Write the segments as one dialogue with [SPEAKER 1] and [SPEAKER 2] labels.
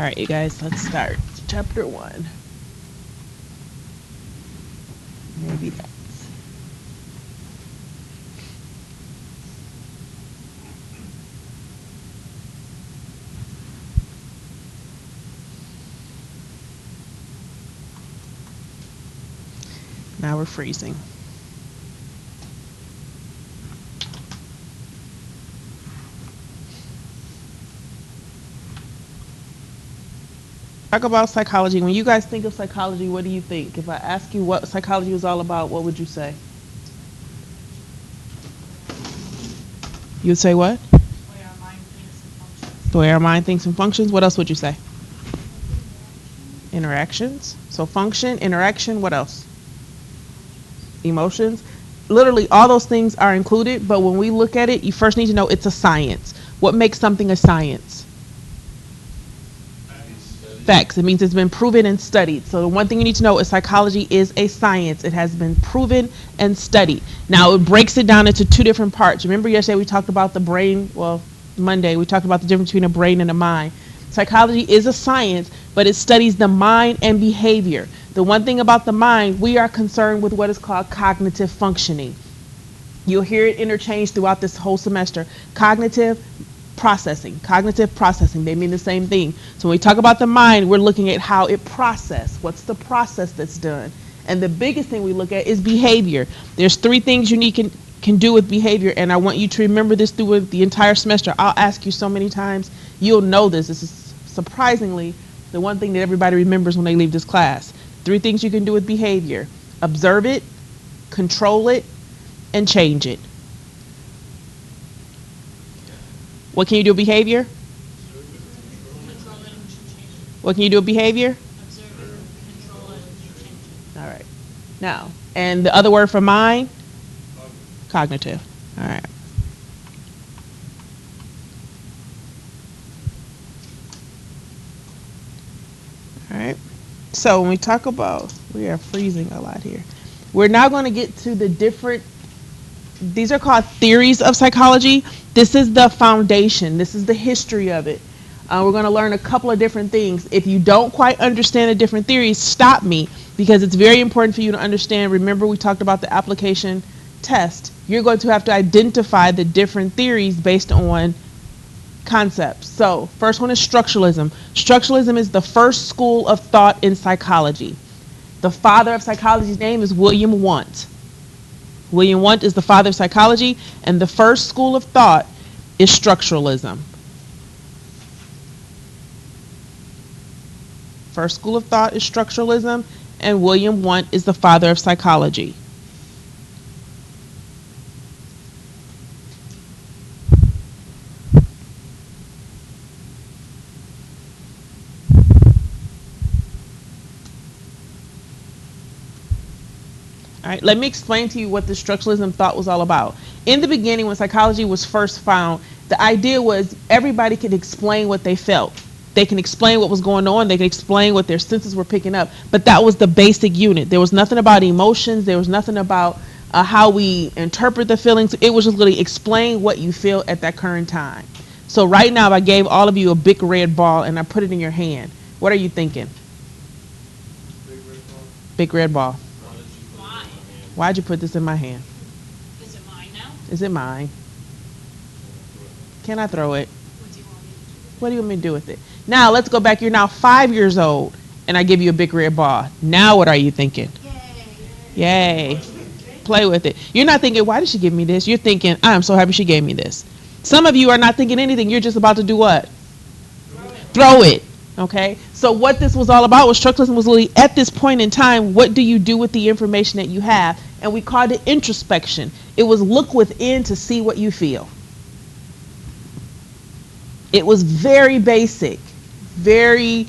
[SPEAKER 1] right, you guys, let's start. Chapter 1. Maybe that's. Now we're freezing. Talk about psychology. When you guys think of psychology, what do you think? If I ask you what psychology is all about, what would you say? You would say what? The way our mind thinks and functions. What else would you say? Interactions. So function, interaction, what else? Emotions. Literally all those things are included, but when we look at it, you first need to know it's a science. What makes something a science? Facts. It means it's been proven and studied. So the one thing you need to know is psychology is a science. It has been proven and studied. Now it breaks it down into two different parts. Remember yesterday we talked about the brain, well, Monday we talked about the difference between a brain and a mind. Psychology is a science, but it studies the mind and behavior. The one thing about the mind, we are concerned with what is called cognitive functioning. You'll hear it interchanged throughout this whole semester. Cognitive processing, they mean the same thing. So when we talk about the mind, we're looking at how it processes. What's the process that's done? And the biggest thing we look at is behavior. There's three things you can do with behavior, and I want you to remember this through the entire semester. I'll ask you so many times, you'll know this. This is surprisingly the one thing that everybody remembers when they leave this class. Three things you can do with behavior: observe it, control it, and change it. What can you do with behavior? What can you do with behavior?
[SPEAKER 2] Observe it, control it, and change it.
[SPEAKER 1] All right. Now, and the other word for mind? Cognitive. All right. All right. So when we talk about, we are freezing a lot here. We're now going to get to the different, these are called theories of psychology. This is the foundation. This is the history of it. We're going to learn a couple of different things. If you don't quite understand the different theories, stop me, because it's very important for you to understand. Remember, we talked about the application test. You're going to have to identify the different theories based on concepts. So first one is structuralism. Structuralism is the first school of thought in psychology. The father of psychology's name is William Wundt. William Wundt is the father of psychology, and the first school of thought is structuralism. First school of thought is structuralism, and William Wundt is the father of psychology. All right, let me explain to you what the structuralism thought was all about. In the beginning, when psychology was first found, the idea was everybody could explain what they felt. They can explain what was going on. They can explain what their senses were picking up. But that was the basic unit. There was nothing about emotions. There was nothing about how we interpret the feelings. It was just really explain what you feel at that current time. So right now, if I gave all of you a big red ball and I put it in your hand, what are you thinking?
[SPEAKER 3] Big red ball.
[SPEAKER 1] Big red ball.
[SPEAKER 2] Why?
[SPEAKER 1] Why'd you put this in my hand?
[SPEAKER 2] Is it mine now?
[SPEAKER 1] Is it mine? Can I throw it?
[SPEAKER 2] What do you want me to do?
[SPEAKER 1] What do you want me to do with it? Now, let's go back. You're now 5 years old, and I give you a big red ball. Now what are you thinking?
[SPEAKER 2] Yay.
[SPEAKER 1] Yay. Play with it. You're not thinking, why did she give me this? You're thinking, I'm so happy she gave me this. Some of you are not thinking anything. You're just about to do what? Throw it. Okay? So what this was all about was structuralism was really, at this point in time, what do you do with the information that you have? And we called it introspection. It was look within to see what you feel. It was very basic, very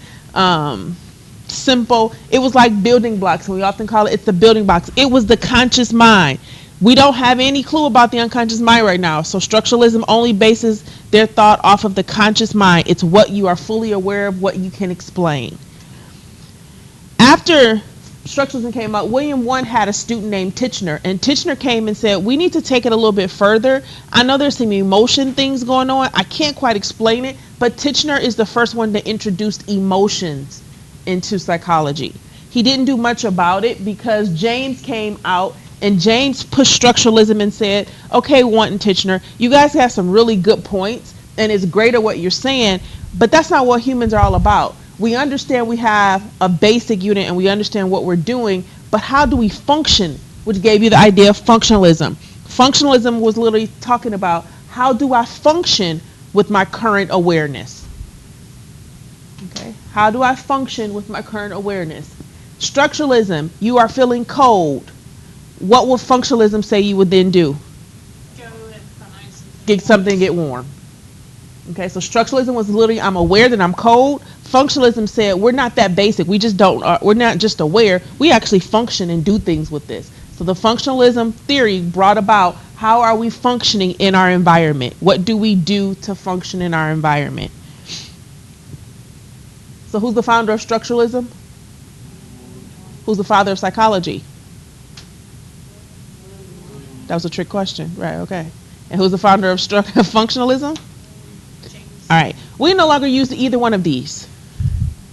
[SPEAKER 1] simple. It was like building blocks, and we often call it's the building blocks. It was the conscious mind. We don't have any clue about the unconscious mind right now, so structuralism only bases their thought off of the conscious mind. It's what you are fully aware of, what you can explain. After structuralism came out, William Wundt had a student named Titchener, and Titchener came and said, we need to take it a little bit further. I know there's some emotion things going on. I can't quite explain it, But Titchener is the first one to introduce emotions into psychology. He didn't do much about it because James came out and James pushed structuralism and said, okay, Wundt and Titchener, you guys have some really good points and it's great at what you're saying, but that's not what humans are all about. We understand we have a basic unit and we understand what we're doing, but how do we function? Which gave you the idea of functionalism. Functionalism was literally talking about how do I function with my current awareness? Okay, how do I function with my current awareness? Structuralism, you are feeling cold. What would functionalism say you would then do?
[SPEAKER 2] Go and find something.
[SPEAKER 1] Get something, get warm. Okay, so structuralism was literally, I'm aware that I'm cold. Functionalism said, we're not that basic. We just don't, we're not just aware. We actually function and do things with this. So the functionalism theory brought about how are we functioning in our environment? What do we do to function in our environment? So who's the founder of structuralism? Who's the father of psychology? That was a trick question. Right, okay. And who's the founder of functionalism?
[SPEAKER 2] James.
[SPEAKER 1] All right. We no longer use either one of these.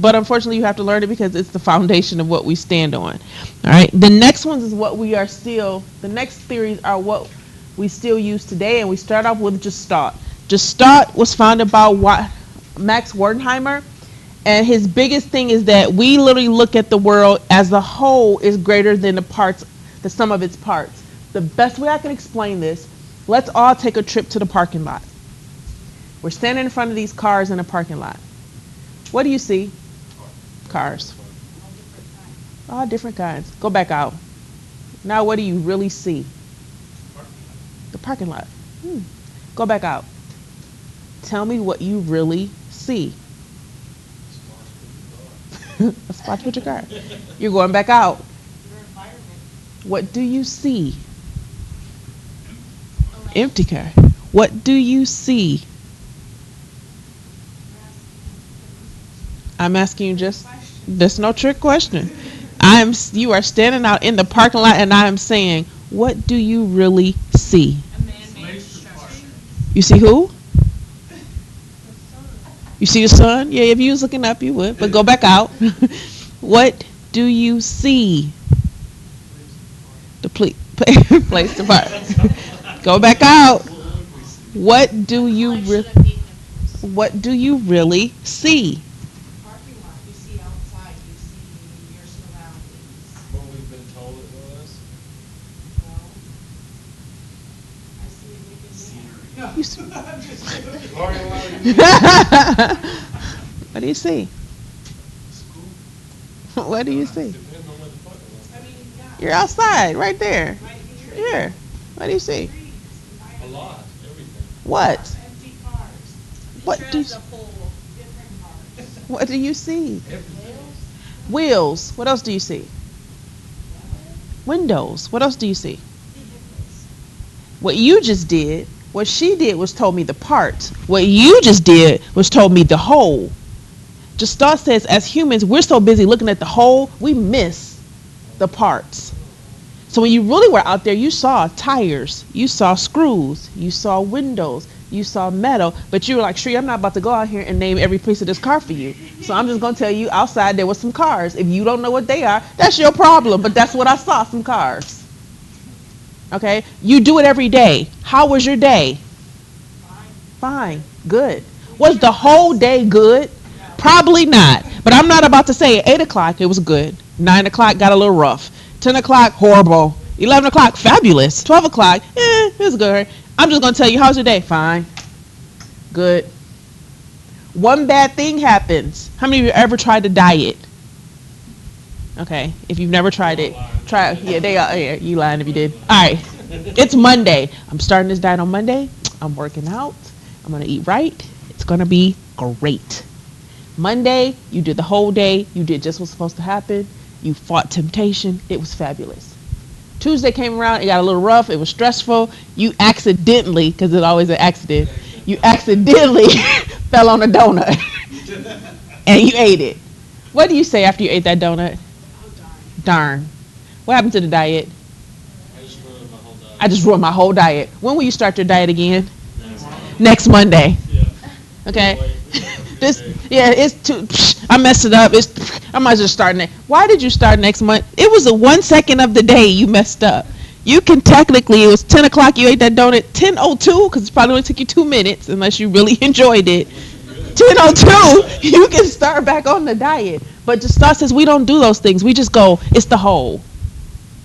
[SPEAKER 1] But unfortunately, you have to learn it because it's the foundation of what we stand on. All right. The next ones is what we are still, the next theories are what we still use today. And we start off with Gestalt. Gestalt was founded by Max Wertheimer. And his biggest thing is that we literally look at the world as the whole is greater than the parts, the sum of its parts. The best way I can explain this, let's all take a trip to the parking lot. We're standing in front of these cars in a parking lot. What do you see? Cars. All different kinds. Go back out. Now what do you really see? The parking lot. Go back out. Tell me what you really see. A spot to put your car. You're going back out.
[SPEAKER 2] Your environment.
[SPEAKER 1] What do you see? Empty car. What do you see? I'm asking you just, there's no trick question. You are standing out in the parking lot and I am saying, what do you really see?
[SPEAKER 2] A man-made structure.
[SPEAKER 1] You see who? You see the sun? Yeah, if you was looking up, you would. But go back out. What do you see? The place to park. Go back out. What do you what do you really see?
[SPEAKER 2] Parking lot. You see outside. You see your surroundings.
[SPEAKER 3] What we've been told it was.
[SPEAKER 2] Well, I see a nigga there.
[SPEAKER 1] You see.
[SPEAKER 3] Parking lot.
[SPEAKER 1] What do you see?
[SPEAKER 3] School.
[SPEAKER 1] What do you see?
[SPEAKER 3] Depends on where the parking lot.
[SPEAKER 2] I mean, yeah.
[SPEAKER 1] You're outside, right there.
[SPEAKER 2] Right here.
[SPEAKER 1] Here. What do you see?
[SPEAKER 2] Trees,
[SPEAKER 3] A
[SPEAKER 2] environment,
[SPEAKER 3] lot. Everything.
[SPEAKER 1] What?
[SPEAKER 2] empty cars.
[SPEAKER 1] What
[SPEAKER 2] Picture
[SPEAKER 1] do
[SPEAKER 2] as a whole, different cars.
[SPEAKER 1] What do you see?
[SPEAKER 3] Everything.
[SPEAKER 1] Wheels. What else do you see? Windows. What else do you see?
[SPEAKER 2] Vehicles.
[SPEAKER 1] What you just did, what she did was told me the parts. What you just did was told me the whole. Gestalt says as humans, we're so busy looking at the whole, we miss the parts. So when you really were out there, you saw tires, you saw screws, you saw windows, you saw metal, but you were like, Shree, I'm not about to go out here and name every piece of this car for you. So I'm just going to tell you outside there were some cars. If you don't know what they are, that's your problem, but that's what I saw, some cars. Okay? You do it every day. How was your day? Fine. Good. Was the whole day good? Probably not. But I'm not about to say at 8 o'clock it was good. 9 o'clock got a little rough. 10 o'clock, horrible. 11 o'clock, fabulous. 12 o'clock, it was good. I'm just going to tell you, how's your day? Fine. Good. One bad thing happens. How many of you ever tried to diet? Okay. If you've never tried it, try it. Yeah, they are. Yeah, you lying if you did. All right. It's Monday. I'm starting this diet on Monday. I'm working out. I'm going to eat right. It's going to be great. Monday, you did the whole day. You did just what's supposed to happen. You fought temptation. It was fabulous. Tuesday came around. It got a little rough. It was stressful. You accidentally, because it's always an accident, you accidentally fell on a donut. And you ate it. What do you say after you ate that donut?
[SPEAKER 2] Oh, darn.
[SPEAKER 1] Darn. What happened to the diet?
[SPEAKER 3] I just ruined my whole diet.
[SPEAKER 1] I just ruined my whole diet. When will you start your diet again? Next Monday.
[SPEAKER 3] Yeah.
[SPEAKER 1] Okay?
[SPEAKER 3] Wait.
[SPEAKER 1] This, yeah, it's too. I messed it up. I might just start next. Why did you start next month? It was a 1 second of the day you messed up. You can technically, it was 10 o'clock. You ate that donut 10:02 because it probably only took you 2 minutes unless you really enjoyed it. 10:02, you can start back on the diet. But Gestat says we don't do those things. We just go. It's the whole.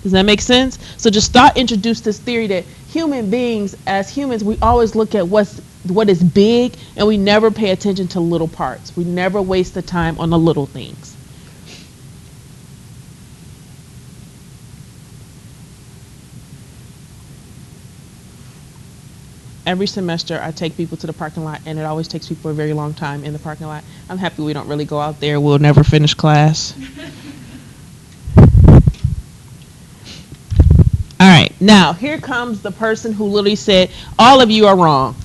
[SPEAKER 1] Does that make sense? So Gestat introduced this theory that human beings, as humans, we always look at what is big, and we never pay attention to little parts. We never waste the time on the little things. Every semester, I take people to the parking lot, and it always takes people a very long time in the parking lot. I'm happy we don't really go out there. We'll never finish class. All right, now here comes the person who literally said, all of you are wrong.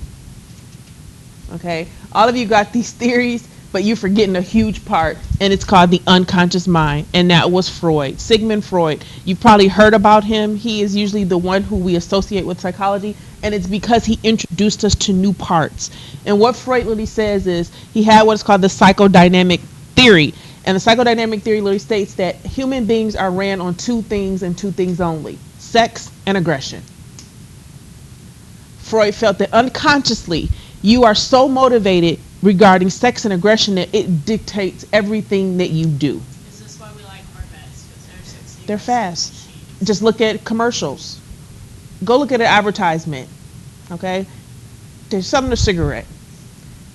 [SPEAKER 1] Okay, all of you got these theories, but you're forgetting a huge part, and it's called the unconscious mind, and that was Freud, Sigmund Freud. You've probably heard about him. He is usually the one who we associate with psychology, and it's because he introduced us to new parts. And what Freud literally says is he had what's called the psychodynamic theory, and the psychodynamic theory literally states that human beings are ran on two things and two things only: sex and aggression. Freud felt that unconsciously you are so motivated regarding sex and aggression that it dictates everything that you do.
[SPEAKER 2] Is this why we like Corvettes? Because they're sexy.
[SPEAKER 1] They're fast. Just look at commercials. Go look at an advertisement. Okay? There's something, a cigarette.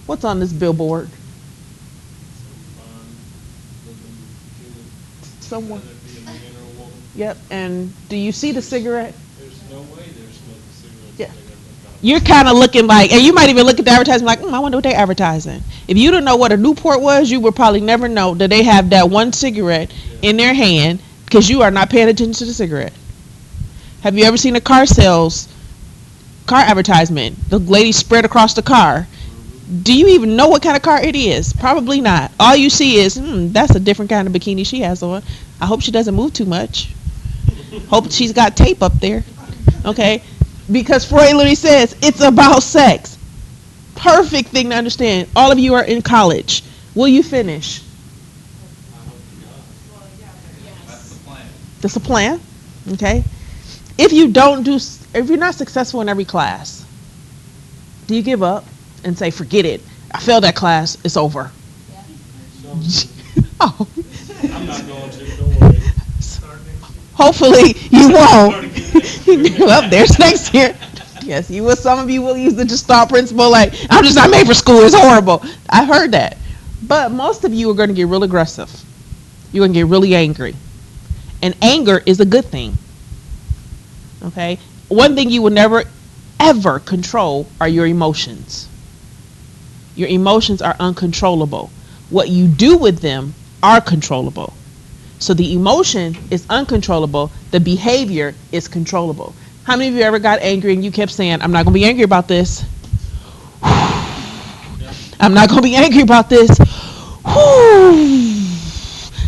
[SPEAKER 1] What's on this billboard? Someone. Yep. And do you see the cigarette?
[SPEAKER 3] There's no way they're smoking cigarettes.
[SPEAKER 1] Yeah. You're kind of looking like, and you might even look at the advertisement like, I wonder what they're advertising. If you don't know what a Newport was, you would probably never know that they have that one cigarette in their hand because you are not paying attention to the cigarette. Have you ever seen a car advertisement? The lady spread across the car. Do you even know what kind of car it is? Probably not. All you see is, that's a different kind of bikini she has on. I hope she doesn't move too much. Hope she's got tape up there. Okay? Because Freud literally says it's about sex. Perfect thing to understand. All of you are in college. Will you finish?
[SPEAKER 4] That's the plan.
[SPEAKER 1] That's a plan. Okay? If you're not successful in every class, do you give up and say, forget it? I failed that class. It's over. Oh.
[SPEAKER 3] I'm not going to, don't worry.
[SPEAKER 1] Hopefully you won't. Well, there's next year. Yes, you will. Some of you will use the Gestalt principle like, I'm just not made for school. It's horrible. I heard that. But most of you are going to get real aggressive. You're going to get really angry. And anger is a good thing. Okay? One thing you will never, ever control are your emotions. Your emotions are uncontrollable. What you do with them are controllable. So the emotion is uncontrollable. The behavior is controllable. How many of you ever got angry and you kept saying, I'm not going to be angry about this. I'm not going to be angry about this.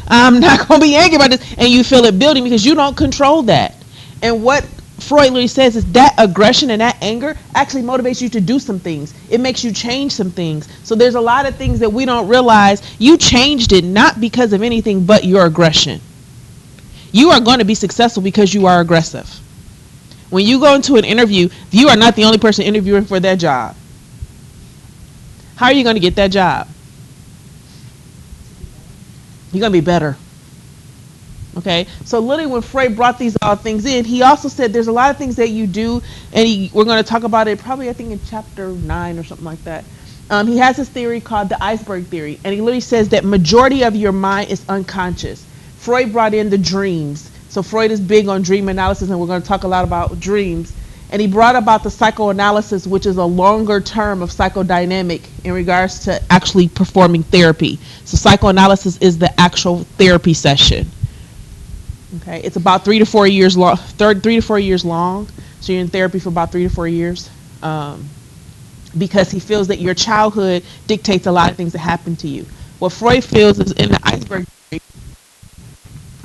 [SPEAKER 1] I'm not going to be angry about this. And you feel it building because you don't control that. And what Freud literally says is that aggression and that anger actually motivates you to do some things. It makes you change some things. So there's a lot of things that we don't realize. You changed it not because of anything but your aggression. You are going to be successful because you are aggressive. When you go into an interview, you are not the only person interviewing for that job. How are you going to get that job? You're going to be better. Okay, so literally when Freud brought these all things in, he also said there's a lot of things that you do, and we're going to talk about it probably, I think, in chapter 9 or something like that. He has this theory called the iceberg theory, and he literally says that majority of your mind is unconscious. Freud brought in the dreams. So Freud is big on dream analysis, and we're going to talk a lot about dreams. And he brought about the psychoanalysis, which is a longer term of psychodynamic in regards to actually performing therapy. So psychoanalysis is the actual therapy session. Okay, it's about 3 to 4 years long. 3 to 4 years long. So you're in therapy for about 3 to 4 years, because he feels that your childhood dictates a lot of things that happen to you. What Freud feels is in the iceberg theory.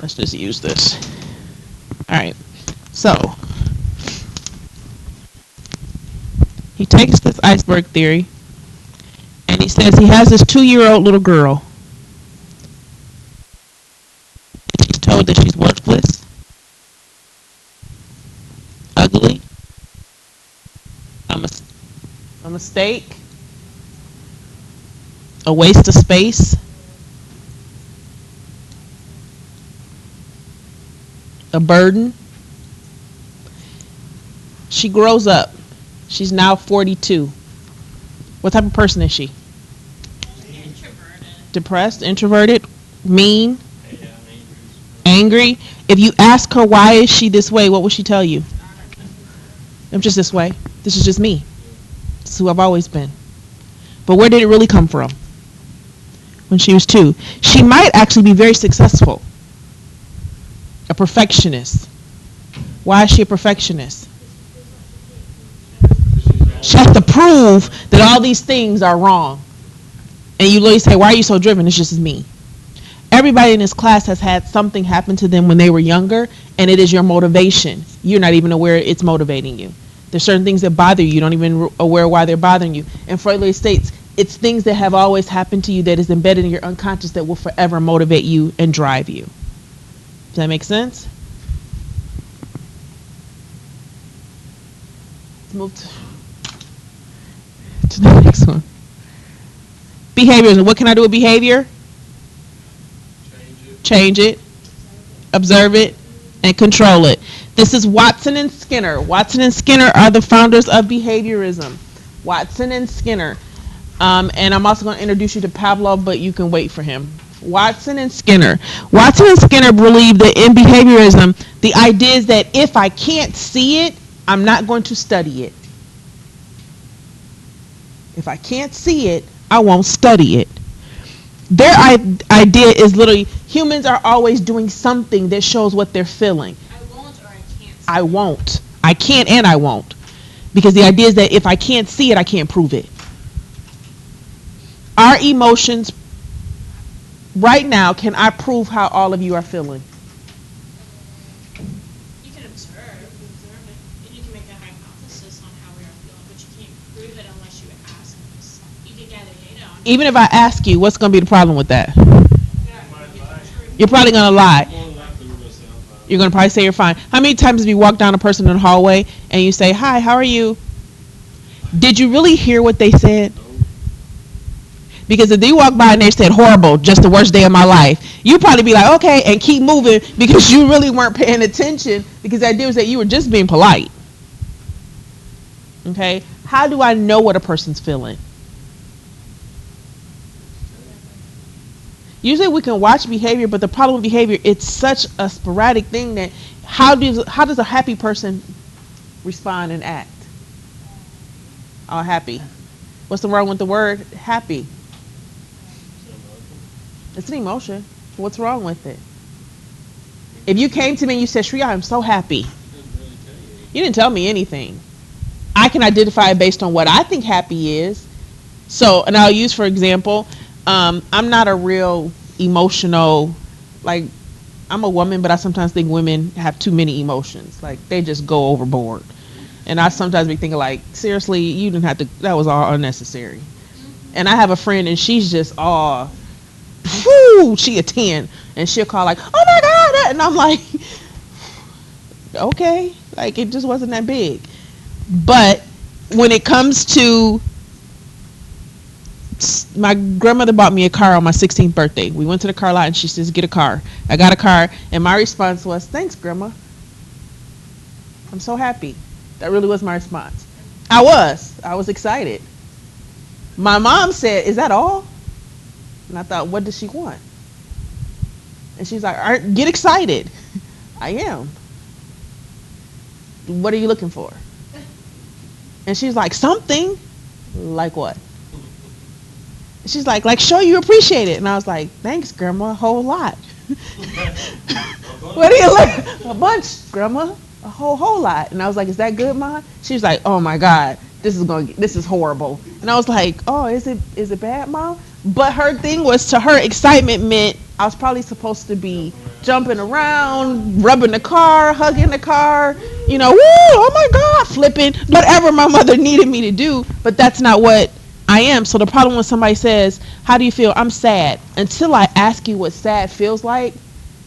[SPEAKER 1] Let's just use this. All right. So he takes this iceberg theory, and he says he has this 2-year-old little girl. She's told that she's worthless, ugly, a mistake, a waste of space, a burden. She grows up. She's now 42. What type of person is she?
[SPEAKER 5] Introverted.
[SPEAKER 1] Depressed, introverted, mean,
[SPEAKER 3] Yeah,
[SPEAKER 1] angry. If you ask her why is she this way, what will she tell you? I'm just this way. This is just me. This is who I've always been. But where did it really come from? When she was 2. She might actually be very successful. A perfectionist. Why is she a perfectionist? She has to prove that all these things are wrong. And you literally say, why are you so driven? It's just me. Everybody in this class has had something happen to them when they were younger, and it is your motivation. You're not even aware it's motivating you. There's certain things that bother you. You don't even aware why they're bothering you. And Freud literally states, it's things that have always happened to you that is embedded in your unconscious that will forever motivate you and drive you. Does that make sense? Let's move to the next one. Behaviorism. What can I do with behavior? Change it, observe it, and control it. This is Watson and Skinner. Watson and Skinner are the founders of behaviorism. Watson and Skinner. And I'm also going to introduce you to Pavlov, but you can wait for him. Watson and Skinner. Watson and Skinner believe that in behaviorism, the idea is that if I can't see it, I'm not going to study it. If I can't see it, I won't study it. Their idea is literally humans are always doing something that shows what they're feeling.
[SPEAKER 5] I won't or I can't.
[SPEAKER 1] I won't. I can't and I won't. Because the idea is that if I can't see it, I can't prove it. Our emotions right now, can I prove how all of you are feeling?
[SPEAKER 5] You can observe it, and you can make a hypothesis on how we are feeling, but you can't prove it unless you ask us. You can gather data on it.
[SPEAKER 1] Even if I ask you, what's going to be the problem with that? You're probably going to lie.
[SPEAKER 3] More than likely we're gonna sound fine.
[SPEAKER 1] You're going to probably say you're fine. How many times have you walked down a person in the hallway and you say, hi, how are you? Did you really hear what they said? Because if they walk by and they said horrible, just the worst day of my life, you'd probably be like, okay, and keep moving because you really weren't paying attention because the idea was that you were just being polite. Okay? How do I know what a person's feeling? Usually we can watch behavior, but the problem with behavior, it's such a sporadic thing that how does a happy person respond and act? Oh, happy. What's the wrong with the word happy? It's an emotion. What's wrong with it? If you came to me and you said, Shreya, I'm so happy. You didn't tell me anything. I can identify it based on what I think happy is. So, and I'll use, for example, I'm not a real emotional, like, I'm a woman, but I sometimes think women have too many emotions. Like, they just go overboard. And I sometimes be thinking, like, seriously, you didn't have to, that was all unnecessary. And I have a friend, and she's just all, whoo, she a 10. And she'll call like, oh my God. And I'm like, okay. Like, it just wasn't that big. But when it comes to, my grandmother bought me a car on my 16th birthday. We went to the car lot and she says, get a car. I got a car. And my response was, thanks, Grandma. I'm so happy. That really was my response. I was excited. My mom said, is that all? And I thought, what does she want? And she's like, all right, get excited. I am. What are you looking for? And she's like, something. Like what? She's like, show you appreciate it. And I was like, thanks, Grandma, a whole lot. What do you like? A bunch, Grandma, a whole lot. And I was like, is that good, Mom? She was like, oh my God, this is horrible. And I was like, oh, is it bad, Mom? But her thing was, to her, excitement meant I was probably supposed to be jumping around, rubbing the car, hugging the car, woo, oh my God, flipping, whatever my mother needed me to do. But that's not what I am. So the problem when somebody says, how do you feel? I'm sad. Until I ask you what sad feels like,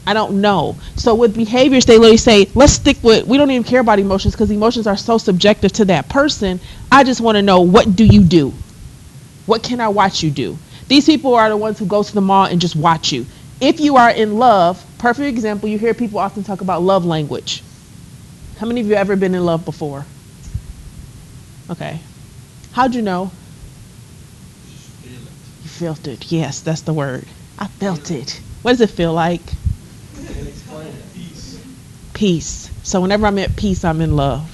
[SPEAKER 1] I don't know. So with behaviors, they literally say, let's stick with, we don't even care about emotions because emotions are so subjective to that person. I just want to know, what do you do? What can I watch you do? These people are the ones who go to the mall and just watch you. If you are in love, perfect example, you hear people often talk about love language. How many of you have ever been in love before? Okay. How'd you know?
[SPEAKER 3] Just feel it.
[SPEAKER 1] You felt it. Yes, that's the word. I felt it. What does it feel like?
[SPEAKER 3] Can't explain it. Peace.
[SPEAKER 1] Peace. So whenever I'm at peace, I'm in love.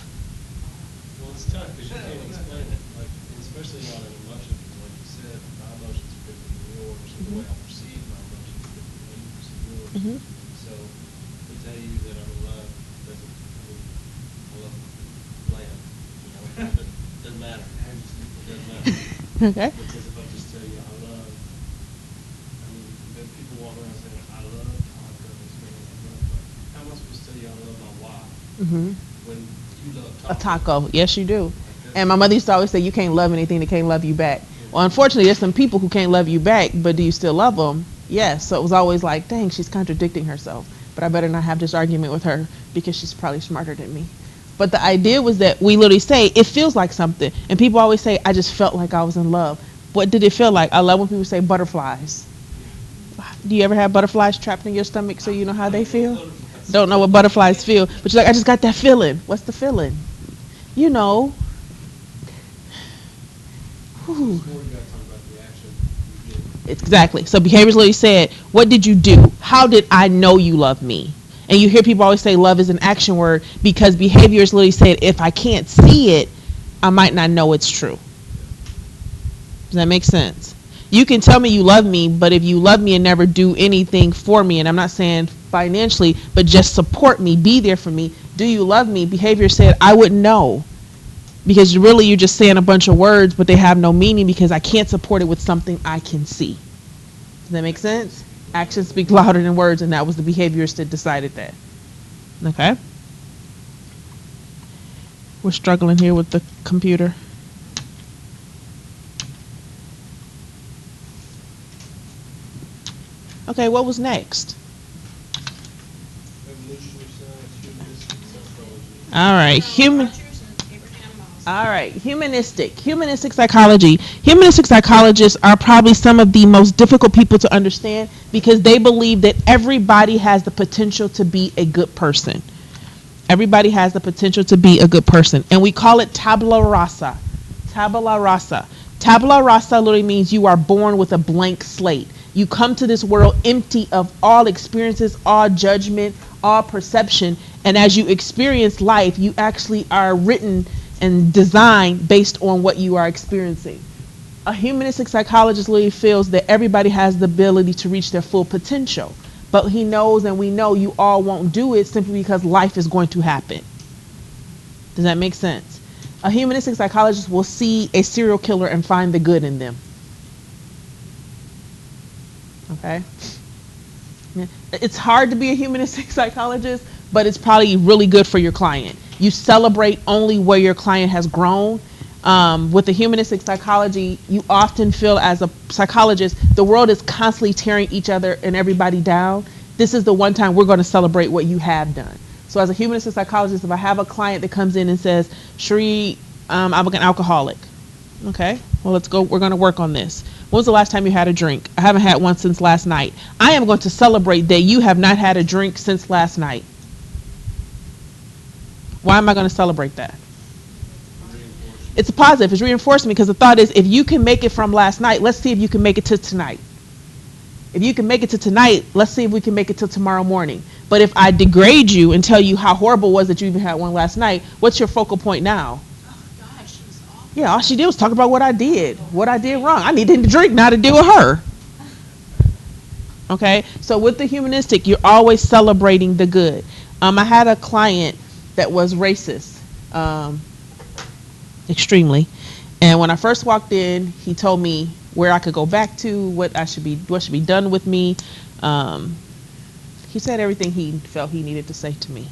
[SPEAKER 3] Well, it's tough because you can't explain it, like, especially not an emotion, because like you said, my emotions are different than yours, and the way I perceive my emotions is different than you perceive yours.
[SPEAKER 1] Mhm.
[SPEAKER 3] So, to tell you that I'm in love doesn't, I mean, I love land, you know, but it doesn't matter. It doesn't matter.
[SPEAKER 1] Okay.
[SPEAKER 3] Because if I just tell you I love, I mean, if people walk around saying, I love tacos, man, I love, like, how am I supposed to tell you I love my wife
[SPEAKER 1] Mhm.
[SPEAKER 3] when you love
[SPEAKER 1] A
[SPEAKER 3] tacos?
[SPEAKER 1] taco. Yes, you do. And my mother used to always say, you can't love anything that can't love you back. Well, unfortunately, there's some people who can't love you back, but do you still love them? Yes. So it was always like, dang, she's contradicting herself. But I better not have this argument with her because she's probably smarter than me. But the idea was that we literally say, it feels like something. And people always say, I just felt like I was in love. What did it feel like? I love when people say butterflies. Do you ever have butterflies trapped in your stomach so you know how they feel? Don't know what butterflies feel. But you're like, I just got that feeling. What's the feeling? You know. Whew.
[SPEAKER 3] Before you gotta talk about the action you get.
[SPEAKER 1] Exactly. So behaviors literally said, what did you do? How did I know you love me? And you hear people always say love is an action word because behaviors literally said, if I can't see it, I might not know it's true. Does that make sense? You can tell me you love me, but if you love me and never do anything for me, and I'm not saying financially, but just support me, be there for me, do you love me? Behavior said, I wouldn't know. Because really you're just saying a bunch of words, but they have no meaning because I can't support it with something I can see. Does that make sense? Actions speak louder than words, and that was the behaviorist that decided that. Okay? We're struggling here with the computer. Okay, what was next?
[SPEAKER 3] Evolutionary science, humanistic psychology.
[SPEAKER 1] All right,
[SPEAKER 5] Rogers and Abraham Maslow.
[SPEAKER 1] All right, humanistic psychology. Humanistic psychologists are probably some of the most difficult people to understand because they believe that everybody has the potential to be a good person. Everybody has the potential to be a good person, and we call it tabula rasa. Tabula rasa. Tabula rasa literally means you are born with a blank slate. You come to this world empty of all experiences, all judgment, all perception, and as you experience life, you actually are written and designed based on what you are experiencing. A humanistic psychologist literally feels that everybody has the ability to reach their full potential, but he knows and we know you all won't do it simply because life is going to happen. Does that make sense? A humanistic psychologist will see a serial killer and find the good in them. Okay? Yeah. It's hard to be a humanistic psychologist, but it's probably really good for your client. You celebrate only where your client has grown. With the humanistic psychology, you often feel as a psychologist, the world is constantly tearing each other and everybody down. This is the one time we're going to celebrate what you have done. So as a humanistic psychologist, if I have a client that comes in and says, Sheree, I'm an alcoholic. Okay, well, let's go. We're going to work on this. When was the last time you had a drink? I haven't had one since last night. I am going to celebrate that you have not had a drink since last night. Why am I going to celebrate that? It's a positive. It's reinforcement because the thought is if you can make it from last night, let's see if you can make it to tonight. If you can make it to tonight, let's see if we can make it till tomorrow morning. But if I degrade you and tell you how horrible it was that you even had one last night, what's your focal point now?
[SPEAKER 5] Oh gosh, she was awful.
[SPEAKER 1] Yeah, all she did was talk about what I did wrong. I needed to drink, not to deal with her. Okay, so with the humanistic, you're always celebrating the good. I had a client that was racist, extremely, and when I first walked in, he told me where I could go back to, what should be done with me. He said everything he felt he needed to say to me,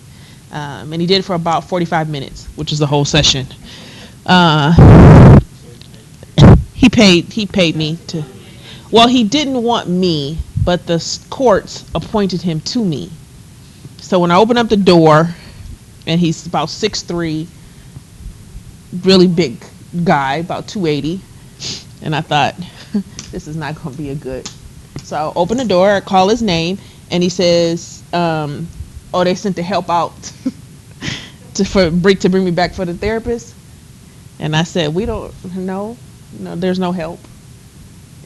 [SPEAKER 1] and he did it for about 45 minutes, which is the whole session. He paid me to. Well, he didn't want me, but the courts appointed him to me. So when I opened up the door, and he's about 6'3", really big guy, about 280, and I thought, this is not going to be a good. So I open the door, I call his name, and he says, "Oh, they sent the help out to bring me back for the therapist." And I said, "We don't know. No, there's no help."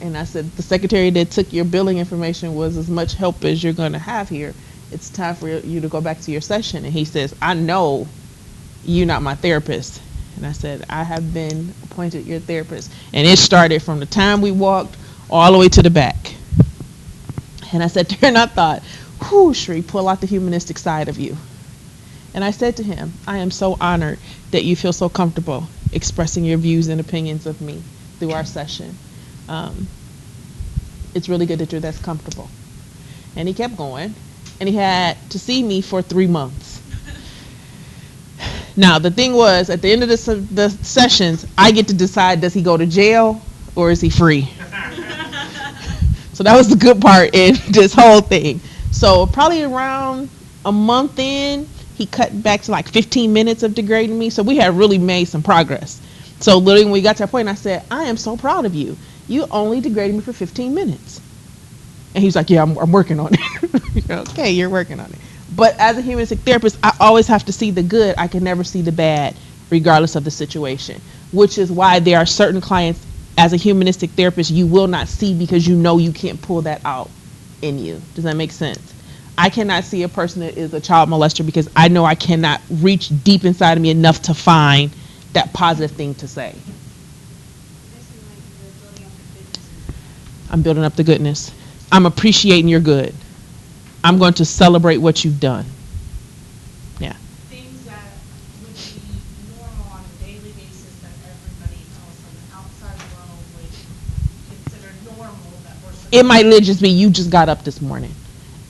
[SPEAKER 1] And I said, "The secretary that took your billing information was as much help as you're going to have here. It's time for you to go back to your session." And he says, "I know you're not my therapist." And I said, "I have been appointed your therapist." And it started from the time we walked all the way to the back. And I said to her, and I thought, whew, Sheree, pull out the humanistic side of you. And I said to him, "I am so honored that you feel so comfortable expressing your views and opinions of me through our session. It's really good that you're that comfortable." And he kept going. And he had to see me for 3 months. Now, the thing was, at the end of the sessions, I get to decide, does he go to jail or is he free? So that was the good part in this whole thing. So probably around a month in, he cut back to like 15 minutes of degrading me. So we had really made some progress. So literally when we got to that point, I said, "I am so proud of you. You only degraded me for 15 minutes. And he was like, "Yeah, I'm working on it." Okay, you're working on it. But as a humanistic therapist, I always have to see the good. I can never see the bad, regardless of the situation, which is why there are certain clients, as a humanistic therapist, you will not see because you know you can't pull that out in you. Does that make sense? I cannot see a person that is a child molester because I know I cannot reach deep inside of me enough to find that positive thing to say. I'm building up the goodness. I'm appreciating your good. I'm going to celebrate what you've done. Yeah.
[SPEAKER 2] Things that would be normal on a daily basis that everybody else on the outside world would consider normal that we're supposed
[SPEAKER 1] It might just be you just got up this morning.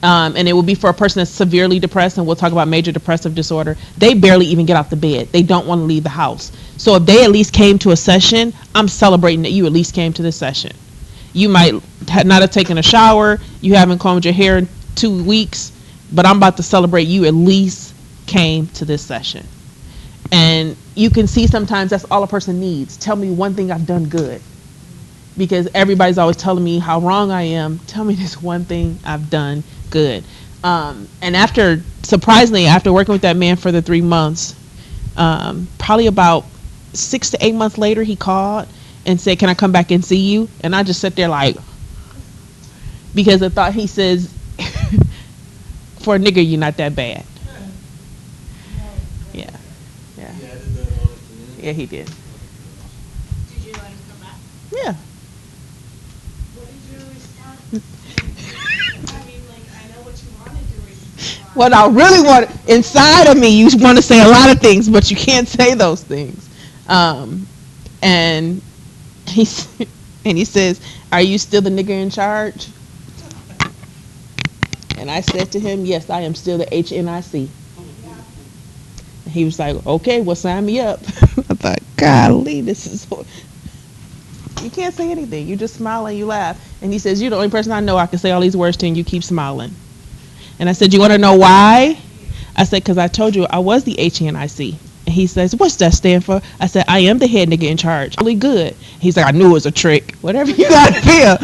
[SPEAKER 1] And it will be for a person that's severely depressed, and we'll talk about major depressive disorder. They barely even get out the bed. They don't want to leave the house. So if they at least came to a session, I'm celebrating that you at least came to this session. You might not have taken a shower. You haven't combed your hair in 2 weeks, but I'm about to celebrate you at least came to this session. And you can see sometimes that's all a person needs. Tell me one thing I've done good. Because everybody's always telling me how wrong I am. Tell me this one thing I've done good. And surprisingly, after working with that man for the 3 months, probably about 6 to 8 months later, he called and said, "Can I come back and see you?" And I just sat there like, because I thought he says, "For a nigga, you're not that bad." Yeah. Yeah.
[SPEAKER 3] He added that on at the end?
[SPEAKER 1] Yeah, he did.
[SPEAKER 5] Did you let him come back?
[SPEAKER 1] Yeah.
[SPEAKER 2] What did you respond? I mean, like, I know what you wanted to respond.
[SPEAKER 1] What I really want inside of me, you want to say a lot of things, but you can't say those things. And he says, "Are you still the nigger in charge?" And I said to him, "Yes, I am still the HNIC." And he was like, "Okay, well, sign me up." I thought, golly, this is. You can't say anything. You just smile and you laugh. And he says, "You're the only person I know I can say all these words to, and you keep smiling." And I said, "You want to know why?" I said, "Because I told you I was the HNIC." And he says, "What's that stand for?" I said, "I am the head nigga in charge." Really good. He's like, "I knew it was a trick." Whatever you got to feel.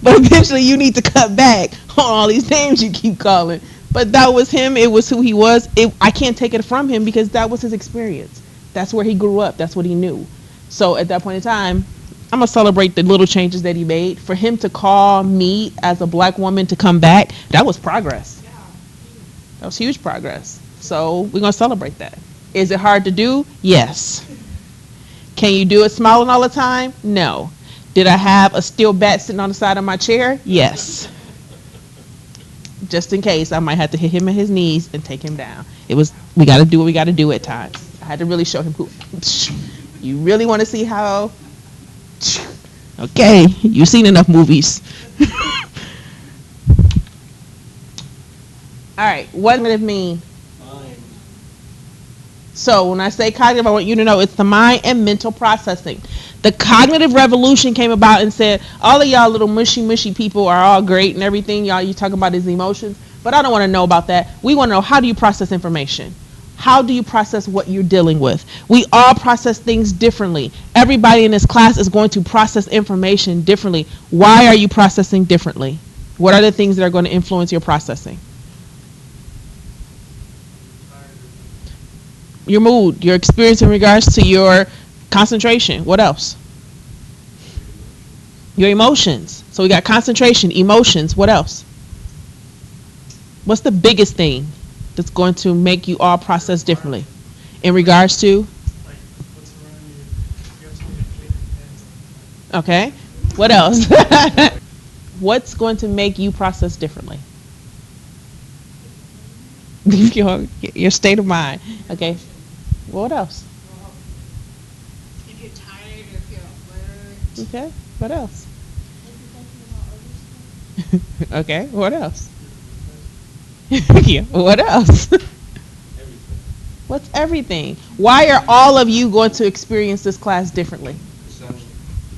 [SPEAKER 1] But eventually you need to cut back on all these names you keep calling. But that was him. It was who he was. I can't take it from him because that was his experience. That's where he grew up. That's what he knew. So at that point in time, I'm going to celebrate the little changes that he made. For him to call me as a black woman to come back, that was progress. That was huge progress. So we're going to celebrate that. Is it hard to do? Yes. Can you do it smiling all the time? No. Did I have a steel bat sitting on the side of my chair? Yes. Just in case, I might have to hit him at his knees and take him down. We got to do what we got to do at times. I had to really show him who. You really want to see how? Okay, you've seen enough movies. All right, what does it mean?
[SPEAKER 3] Mind.
[SPEAKER 1] So when I say cognitive, I want you to know it's the mind and mental processing. The cognitive revolution came about and said, all of y'all little mushy people are all great and everything. Y'all, you talking about his emotions. But I don't want to know about that. We want to know, how do you process information? How do you process what you're dealing with? We all process things differently. Everybody in this class is going to process information differently. Why are you processing differently? What are the things that are going to influence your processing? Your mood, your experience in regards to your concentration. What else? Your emotions. So we got concentration, emotions. What else? What's the biggest thing that's going to make you all process differently in regards to?
[SPEAKER 6] Like what's around you, you have something to click your hands on.
[SPEAKER 1] Okay. What else? What's going to make you process differently? Your state of mind. Okay. What else?
[SPEAKER 5] If you're tired or if you're at work.
[SPEAKER 1] Okay. What else? Okay. What else? Yeah. What else?
[SPEAKER 3] Everything.
[SPEAKER 1] What's everything? Why are all of you going to experience this class differently?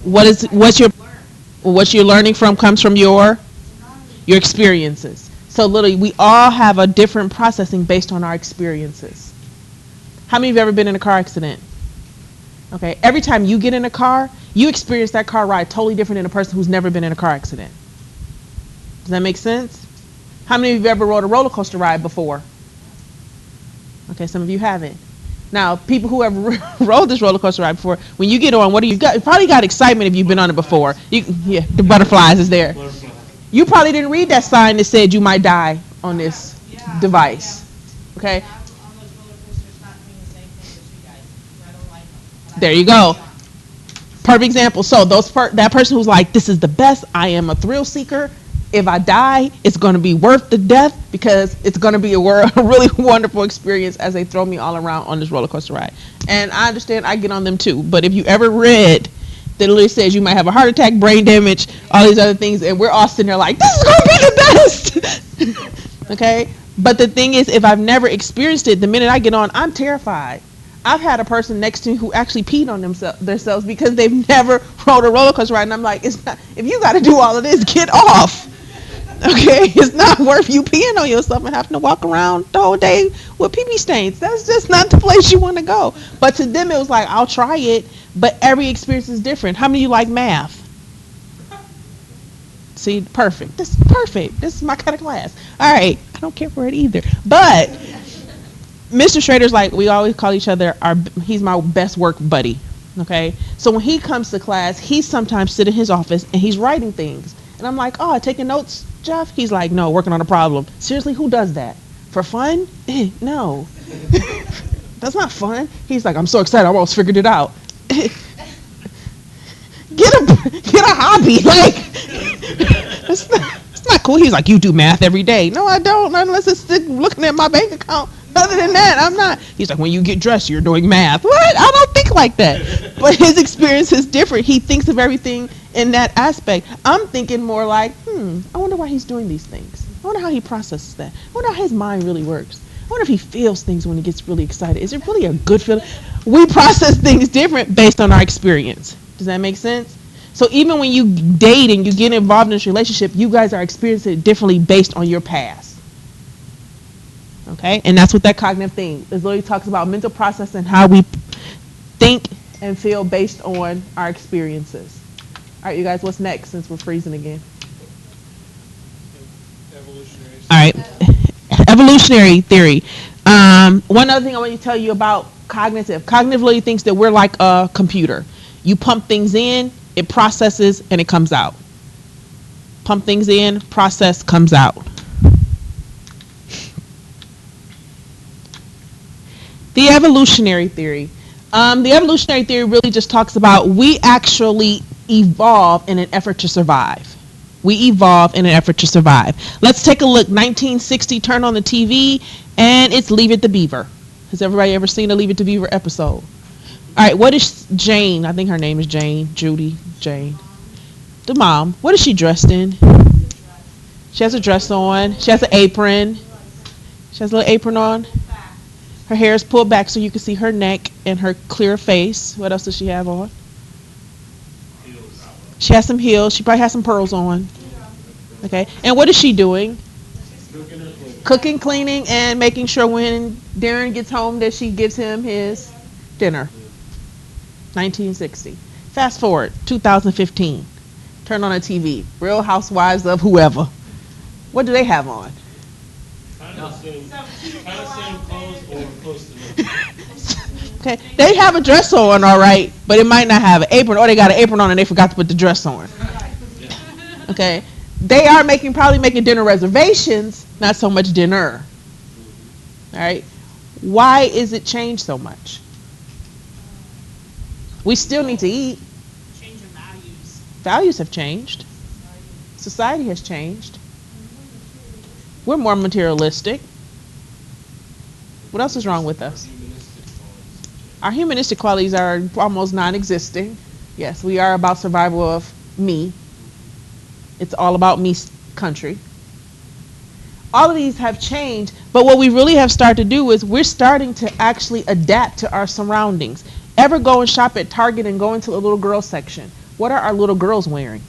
[SPEAKER 1] What's you're learning from comes from your experiences. So literally, we all have a different processing based on our experiences. How many of you have ever been in a car accident? Okay, every time you get in a car, you experience that car ride totally different than a person who's never been in a car accident. Does that make sense? How many of you ever rode a roller coaster ride before? Okay, some of you haven't. Now, people who have rode this roller coaster ride before, when you get on, what do you got? You probably got excitement if you've been on it before. Yeah, the butterflies is there.
[SPEAKER 3] Butterfly.
[SPEAKER 1] You probably didn't read that sign that said you might die on this device. Okay?
[SPEAKER 2] I'm on those roller coasters not doing the same thing as you guys, 'cause I don't like them. But
[SPEAKER 1] There
[SPEAKER 2] I
[SPEAKER 1] you
[SPEAKER 2] like
[SPEAKER 1] go.
[SPEAKER 2] them.
[SPEAKER 1] Perfect example. So that person who's like, this is the best, I am a thrill seeker. If I die, it's going to be worth the death because it's going to be a really wonderful experience as they throw me all around on this roller coaster ride. And I understand I get on them too. But if you ever read that literally says you might have a heart attack, brain damage, all these other things, and we're all sitting there like, this is going to be the best. Okay? But the thing is, if I've never experienced it, the minute I get on, I'm terrified. I've had a person next to me who actually peed on themselves because they've never rode a roller coaster ride, and I'm like, it's not. If you got to do all of this, get off. Okay, it's not worth you peeing on yourself and having to walk around the whole day with pee-pee stains. That's just not the place you want to go. But to them, it was like, I'll try it, but every experience is different. How many of you like math? See, perfect. This is perfect. This is my kind of class. All right, I don't care for it either. But Mr. Schrader's like, we always call each other he's my best work buddy. Okay, so when he comes to class, he sometimes sit in his office and he's writing things. And I'm like, oh, taking notes, Jeff? He's like, no, working on a problem. Seriously, who does that? For fun? No. That's not fun. He's like, I'm so excited, I almost figured it out. Get a hobby. Like, it's not cool. He's like, you do math every day. No, I don't, unless it's looking at my bank account. Other than that, I'm not. He's like, when you get dressed, you're doing math. What? I don't think like that. But his experience is different. He thinks of everything in that aspect. I'm thinking more like, I wonder why he's doing these things. I wonder how he processes that. I wonder how his mind really works. I wonder if he feels things when he gets really excited. Is it really a good feeling? We process things different based on our experience. Does that make sense? So even when you date and you get involved in this relationship, you guys are experiencing it differently based on your past. Okay? And that's what that cognitive thing is. Literally talks about mental process and how we think and feel based on our experiences. All right, you guys, what's next since we're freezing again?
[SPEAKER 3] Evolutionary.
[SPEAKER 1] All right. Evolutionary theory. One other thing I want to tell you about cognitive. Cognitive literally thinks that we're like a computer. You pump things in, it processes, and it comes out. Pump things in, process, comes out. The evolutionary theory. The evolutionary theory really just talks about we actually evolve in an effort to survive. We evolve in an effort to survive. Let's take a look. 1960, turn on the TV, and it's Leave It to Beaver. Has everybody ever seen a Leave It to Beaver episode? All right, what is Jane? I think her name is Jane. Judy, Jane. The mom. What is she dressed in? She has a dress on. She has an apron. She has a little apron on. Her hair is pulled back so you can see her neck and her clear face. What else does she have on?
[SPEAKER 3] Heels.
[SPEAKER 1] She has some heels. She probably has some pearls on. Okay. And what is she doing?
[SPEAKER 3] Cooking or cleaning?
[SPEAKER 1] Cooking, cleaning, and making sure when Darren gets home that she gives him his dinner. 1960. Fast forward, 2015. Turn on a TV. Real Housewives of whoever. What do they have on?
[SPEAKER 3] Kind of same clothes or close to them.
[SPEAKER 1] Okay, they have a dress on, all right, but it might not have an apron, or they got an apron on and they forgot to put the dress on. Okay, they are probably making dinner reservations, not so much dinner. All right, why is it changed so much? We still need to eat.
[SPEAKER 5] Change of values.
[SPEAKER 1] Values have changed. Society has changed. We're more materialistic. What else is wrong with us?
[SPEAKER 3] Humanistic qualities.
[SPEAKER 1] Our humanistic qualities are almost non-existing. Yes, we are about survival of me. It's all about me country. All of these have changed, but what we really have started to do is we're starting to actually adapt to our surroundings. Ever go and shop at Target and go into the little girl section? What are our little girls wearing?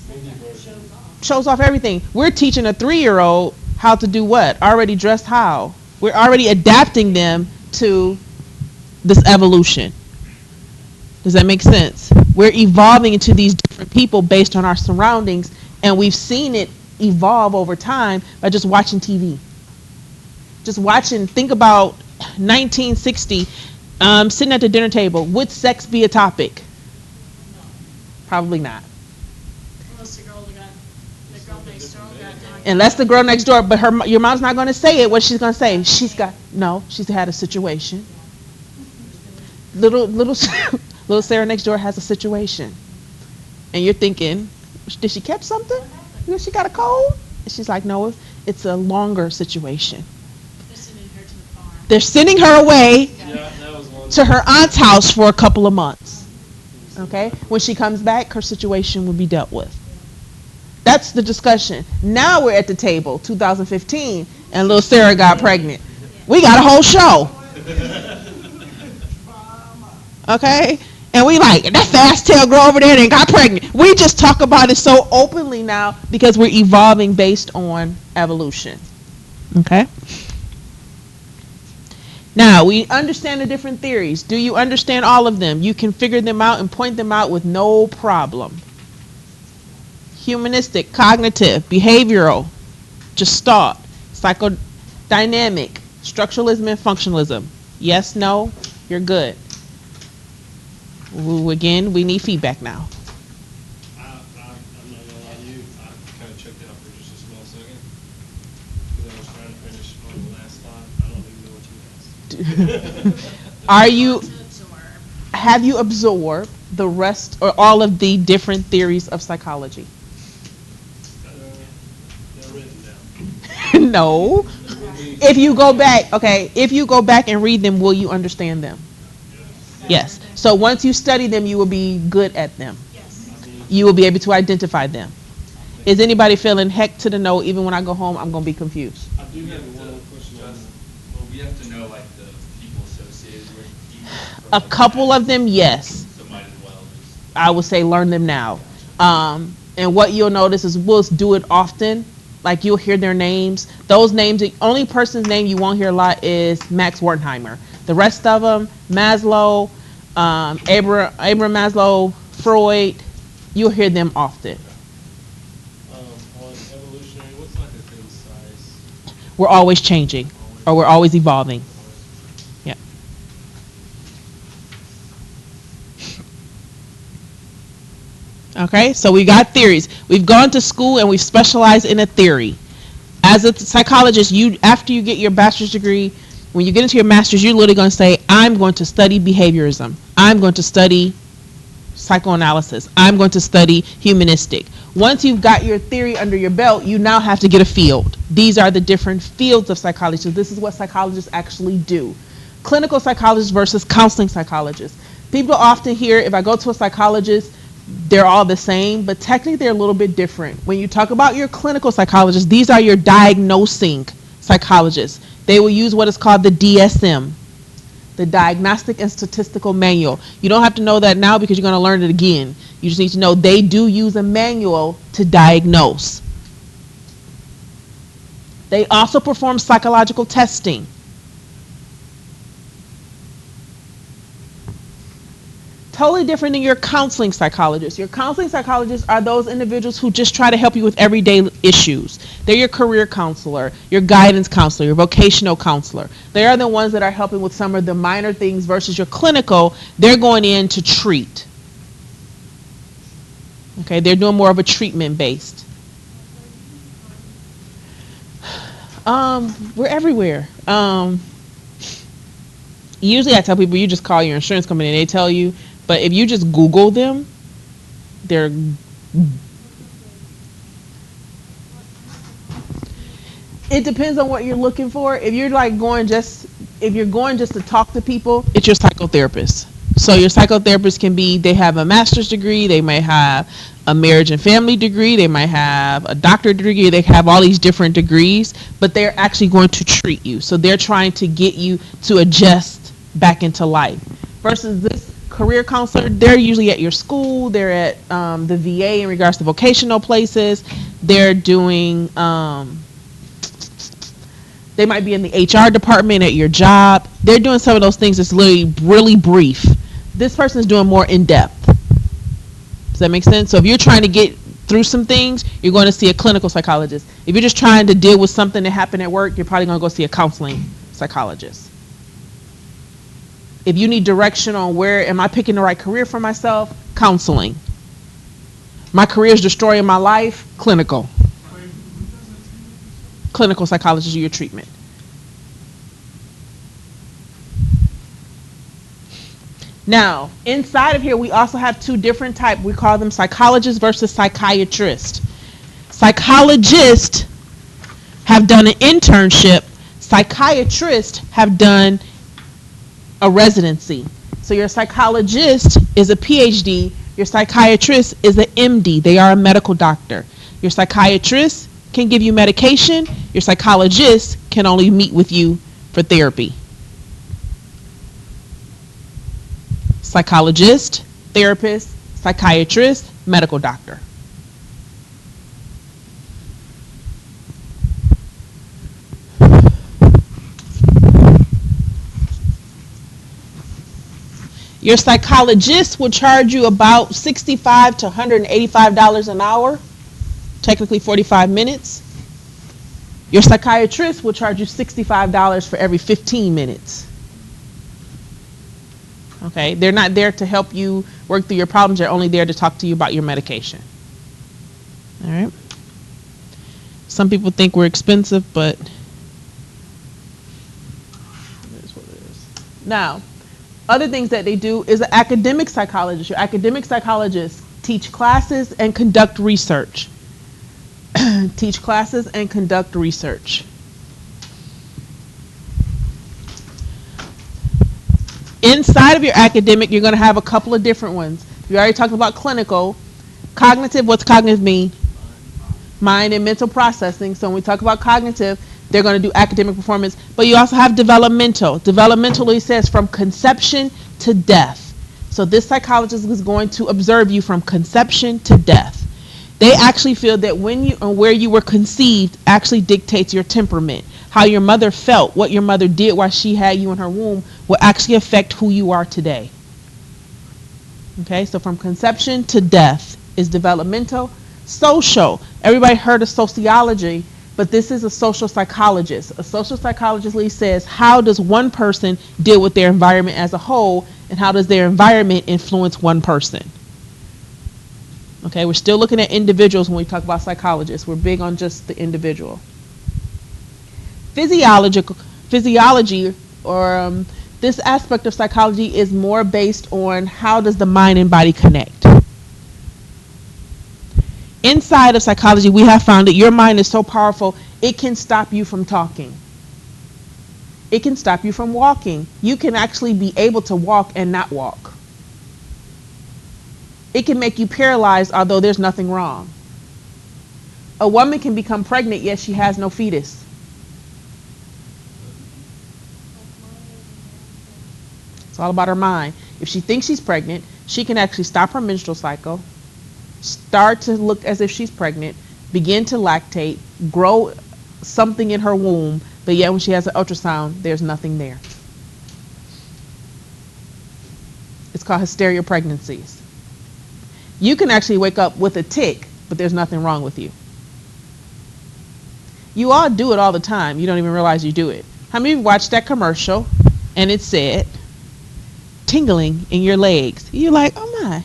[SPEAKER 3] The indie version.
[SPEAKER 1] Shows off everything. We're teaching a 3-year-old how to do what? Already dressed how? We're already adapting them to this evolution. Does that make sense? We're evolving into these different people based on our surroundings, and we've seen it evolve over time by just watching TV. Just watching, think about 1960, sitting at the dinner table. Would sex be a topic? Probably not.
[SPEAKER 5] Unless the girl next door got done.
[SPEAKER 1] Unless the girl next door, but your mom's not going to say it. What she's going to say? She's had a situation. Little Sarah next door has a situation, and you're thinking, did she catch something? She got a cold? And she's like, no, it's a longer situation.
[SPEAKER 5] They're sending her to the farm.
[SPEAKER 1] They're sending her away
[SPEAKER 3] Yeah, that was one.
[SPEAKER 1] to her aunt's house for a couple of months. Okay? When she comes back, her situation will be dealt with. That's the discussion. Now we're at the table, 2015, and little Sarah got pregnant. We got a whole show. Okay? And we like, that fast tail girl over there and got pregnant. We just talk about it so openly now because we're evolving based on evolution. Okay? Now, we understand the different theories. Do you understand all of them? You can figure them out and point them out with no problem. Humanistic, cognitive, behavioral, Gestalt, psychodynamic, structuralism, and functionalism. Yes, no, you're good. Ooh, again, we need feedback now.
[SPEAKER 3] I'm not gonna lie to you, I kind of checked out for just a small second. Because I was trying to finish on the last slide. I don't even know what you asked.
[SPEAKER 1] Are you,
[SPEAKER 5] To absorb.
[SPEAKER 1] have you absorbed the rest or all of the different theories of psychology?
[SPEAKER 3] They're written down.
[SPEAKER 1] No. If you go back, okay, if you go back and read them, will you understand them? Yes. So once you study them, you will be good at them.
[SPEAKER 5] Yes.
[SPEAKER 1] You will be able to identify them. Is anybody feeling heck to the no, even when I go home, I'm going to be confused?
[SPEAKER 3] I do have one question on
[SPEAKER 4] Just, well, we have to know, like, the people associated with each. from,
[SPEAKER 1] A
[SPEAKER 4] like,
[SPEAKER 1] couple of them, yes.
[SPEAKER 4] So might as well just.
[SPEAKER 1] I would say learn them now. And what you'll notice is we'll do it often. Like you'll hear their names. Those names, the only person's name you won't hear a lot is Max Wertheimer. The rest of them, Maslow, Abraham Maslow, Freud, you'll hear them often.
[SPEAKER 3] On evolutionary, what's like a thing size?
[SPEAKER 1] We're always changing, or we're always evolving. Yeah. Okay, so we got theories. We've gone to school and we've specialized in a theory. As a psychologist, after you get your bachelor's degree, when you get into your master's, you're literally going to say, I'm going to study behaviorism. I'm going to study psychoanalysis. I'm going to study humanistic. Once you've got your theory under your belt, you now have to get a field. These are the different fields of psychology. So this is what psychologists actually do. Clinical psychologists versus counseling psychologists. People often hear, if I go to a psychologist, they're all the same, but technically they're a little bit different. When you talk about your clinical psychologist, these are your diagnosing psychologists. They will use what is called the DSM, the Diagnostic and Statistical Manual. You don't have to know that now because you're going to learn it again. You just need to know they do use a manual to diagnose. They also perform psychological testing. Totally different than your counseling psychologists. Your counseling psychologists are those individuals who just try to help you with everyday issues. They're your career counselor, your guidance counselor, your vocational counselor. They are the ones that are helping with some of the minor things versus your clinical. They're going in to treat. Okay, they're doing more of a treatment based. We're everywhere. Usually I tell people you just call your insurance company and they tell you, but if you just Google them, they're it depends on what you're looking for. If you're going just to talk to people, it's your psychotherapist. So your psychotherapist can be, they have a master's degree, they may have a marriage and family degree, they might have a doctorate degree, they have all these different degrees, but they're actually going to treat you. So they're trying to get you to adjust back into life. Versus this career counselor, they're usually at your school, they're at the VA in regards to vocational places, they're doing, they might be in the HR department at your job. They're doing some of those things that's literally really brief. This person is doing more in depth. Does that make sense? So if you're trying to get through some things, you're going to see a clinical psychologist. If you're just trying to deal with something that happened at work, you're probably going to go see a counseling psychologist. If you need direction on where am I picking the right career for myself, counseling. My career is destroying my life, clinical. Clinical psychologist, your treatment. Now, inside of here, we also have two different types. We call them psychologists versus psychiatrists. Psychologists have done an internship. Psychiatrists have done a residency. So your psychologist is a PhD. Your psychiatrist is an MD. They are a medical doctor. Your psychiatrist can give you medication. Your psychologist can only meet with you for therapy. Psychologist, therapist, psychiatrist, medical doctor. Your psychologist will charge you about $65 to $185 an hour, technically 45 minutes. Your psychiatrist will charge you $65 for every 15 minutes. Okay, they're not there to help you work through your problems. They're only there to talk to you about your medication. All right. Some people think we're expensive, but it is what it is. Now, other things that they do is an academic psychologist. Your academic psychologists teach classes and conduct research. Teach classes and conduct research. Inside of your academic, you're going to have a couple of different ones. We already talked about clinical. Cognitive, what's cognitive mean? Mind and mental processing. So when we talk about cognitive, they're going to do academic performance. But you also have developmental. Developmentally says from conception to death. So this psychologist is going to observe you from conception to death. They actually feel that when you or where you were conceived actually dictates your temperament. How your mother felt, what your mother did while she had you in her womb will actually affect who you are today. Okay, so from conception to death is developmental. Social, everybody heard of sociology, but this is a social psychologist. A social psychologist says, how does one person deal with their environment as a whole, and how does their environment influence one person? Okay, we're still looking at individuals when we talk about psychologists. We're big on just the individual. Physiology, or this aspect of psychology is more based on how does the mind and body connect. Inside of psychology, we have found that your mind is so powerful, it can stop you from talking. It can stop you from walking. You can actually be able to walk and not walk. It can make you paralyzed, although there's nothing wrong. A woman can become pregnant, yet she has no fetus. It's all about her mind. If she thinks she's pregnant, she can actually stop her menstrual cycle, start to look as if she's pregnant, begin to lactate, grow something in her womb, but yet when she has an ultrasound, there's nothing there. It's called hysteria pregnancies. You can actually wake up with a tick, but there's nothing wrong with you. You all do it all the time. You don't even realize you do it. How many of you watched that commercial and it said, tingling in your legs? You're like, oh my,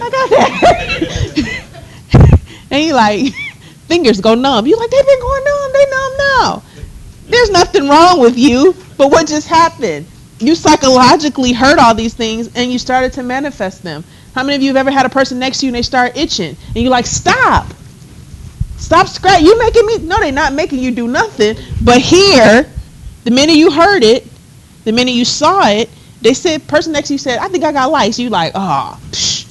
[SPEAKER 1] I got that. And you like, fingers go numb. You're like, they've been going numb, they numb now. There's nothing wrong with you, but what just happened? You psychologically heard all these things and you started to manifest them. How many of you have ever had a person next to you and they start itching? And you're like, stop. Stop scratching. You making me? No, they're not making you do nothing. But here, the minute you heard it, the minute you saw it, they said, person next to you said, I think I got lice. You like, oh, psh.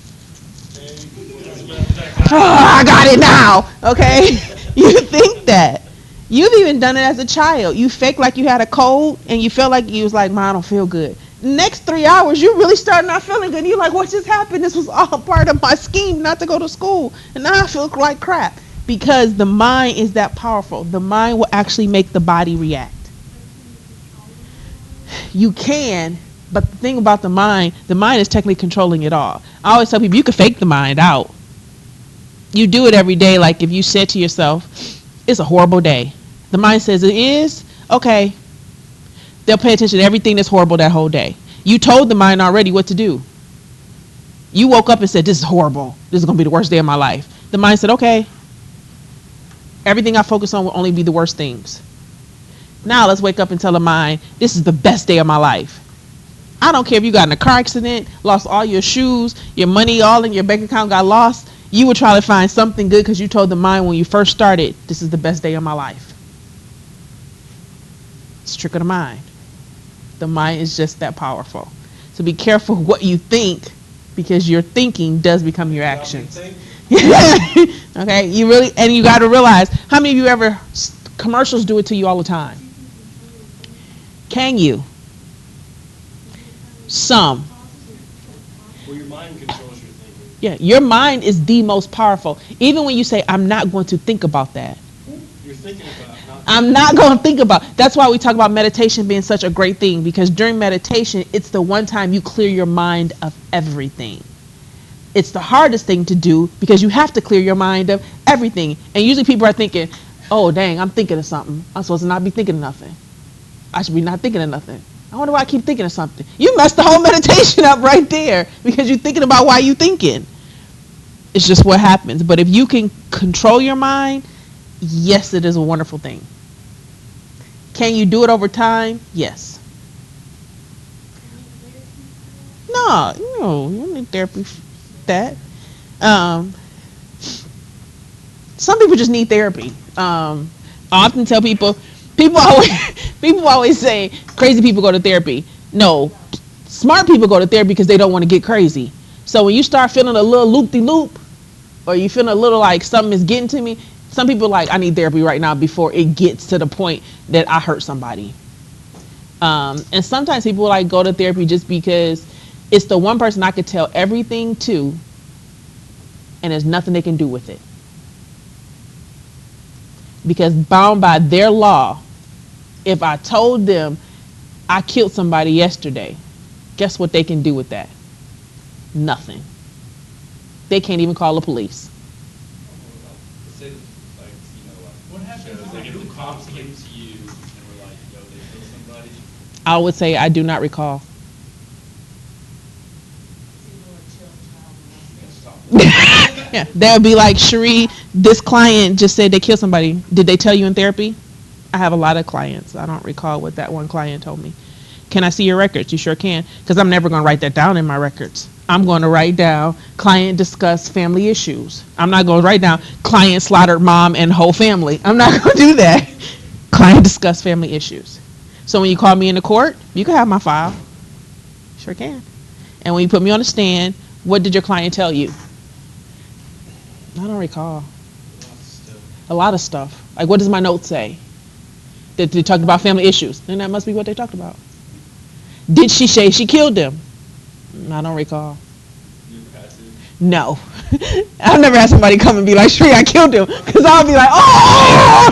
[SPEAKER 1] Oh, I got it now. Okay? You think that. You've even done it as a child. You fake like you had a cold and you felt like you was like, I don't feel good. Next 3 hours, you really start not feeling good. You're like, what just happened? This was all part of my scheme not to go to school. And now I feel like crap. Because the mind is that powerful. The mind will actually make the body react. You can, but the thing about the mind is technically controlling it all. I always tell people, you can fake the mind out. You do it every day. Like if you said to yourself, it's a horrible day. The mind says it is, okay. They'll pay attention to everything that's horrible that whole day. You told the mind already what to do. You woke up and said, this is horrible. This is going to be the worst day of my life. The mind said, okay. Everything I focus on will only be the worst things. Now let's wake up and tell the mind, this is the best day of my life. I don't care if you got in a car accident, lost all your shoes, your money all in your bank account got lost. You would try to find something good because you told the mind when you first started, this is the best day of my life. It's a trick of the mind. The mind is just that powerful. So be careful what you think, because your thinking does become your actions. Okay, you really, and you got to realize, how many of you ever, commercials do it to you all the time? Can you? Some.
[SPEAKER 3] Well, your mind controls your thinking.
[SPEAKER 1] Yeah, your mind is the most powerful. Even when you say, I'm not going to think about that.
[SPEAKER 3] You're thinking about it, not
[SPEAKER 1] I'm not going to think about. That's why we talk about meditation being such a great thing, because during meditation, it's the one time you clear your mind of everything. It's the hardest thing to do because you have to clear your mind of everything. And usually people are thinking, oh, dang, I'm thinking of something. I'm supposed to not be thinking of nothing. I should be not thinking of nothing. I wonder why I keep thinking of something. You messed the whole meditation up right there because you're thinking about why you're thinking. It's just what happens. But if you can control your mind, yes, it is a wonderful thing. Can you do it over time? Yes. No, you don't need therapy for that. Some people just need therapy. I often tell people always say crazy people go to therapy. No, smart people go to therapy because they don't want to get crazy. So when you start feeling a little loop-de-loop, or you feeling a little like something is getting to me, some people are like, I need therapy right now before it gets to the point that I hurt somebody. And sometimes people like go to therapy just because it's the one person I could tell everything to, and there's nothing they can do with it. Because bound by their law, if I told them I killed somebody yesterday, guess what they can do with that? Nothing. They can't even call the police.
[SPEAKER 4] Say, like,
[SPEAKER 6] What happens
[SPEAKER 4] shows,
[SPEAKER 6] if
[SPEAKER 4] like,
[SPEAKER 6] I
[SPEAKER 4] if
[SPEAKER 6] do
[SPEAKER 4] the
[SPEAKER 6] call
[SPEAKER 4] cops came to you and were like, yo, they killed somebody,
[SPEAKER 1] I would say I do not recall. Yeah, that would be like, Cherie, this client just said they killed somebody. Did they tell you in therapy? I have a lot of clients. I don't recall what that one client told me. Can I see your records? You sure can, because I'm never going to write that down in my records. I'm going to write down client discussed family issues. I'm not going to write down client slaughtered mom and whole family. I'm not going to do that. Client discussed family issues. So when you call me in the court, you can have my file. Sure can. And when you put me on the stand, what did your client tell you? I don't recall. A lot of stuff. Like, what does my note say? That they talked about family issues. Then that must be what they talked about. Did she say she killed him? I don't recall.
[SPEAKER 3] You ever had to?
[SPEAKER 1] No. I've never had somebody come and be like, Shree, I killed him. Because I'll be like, oh!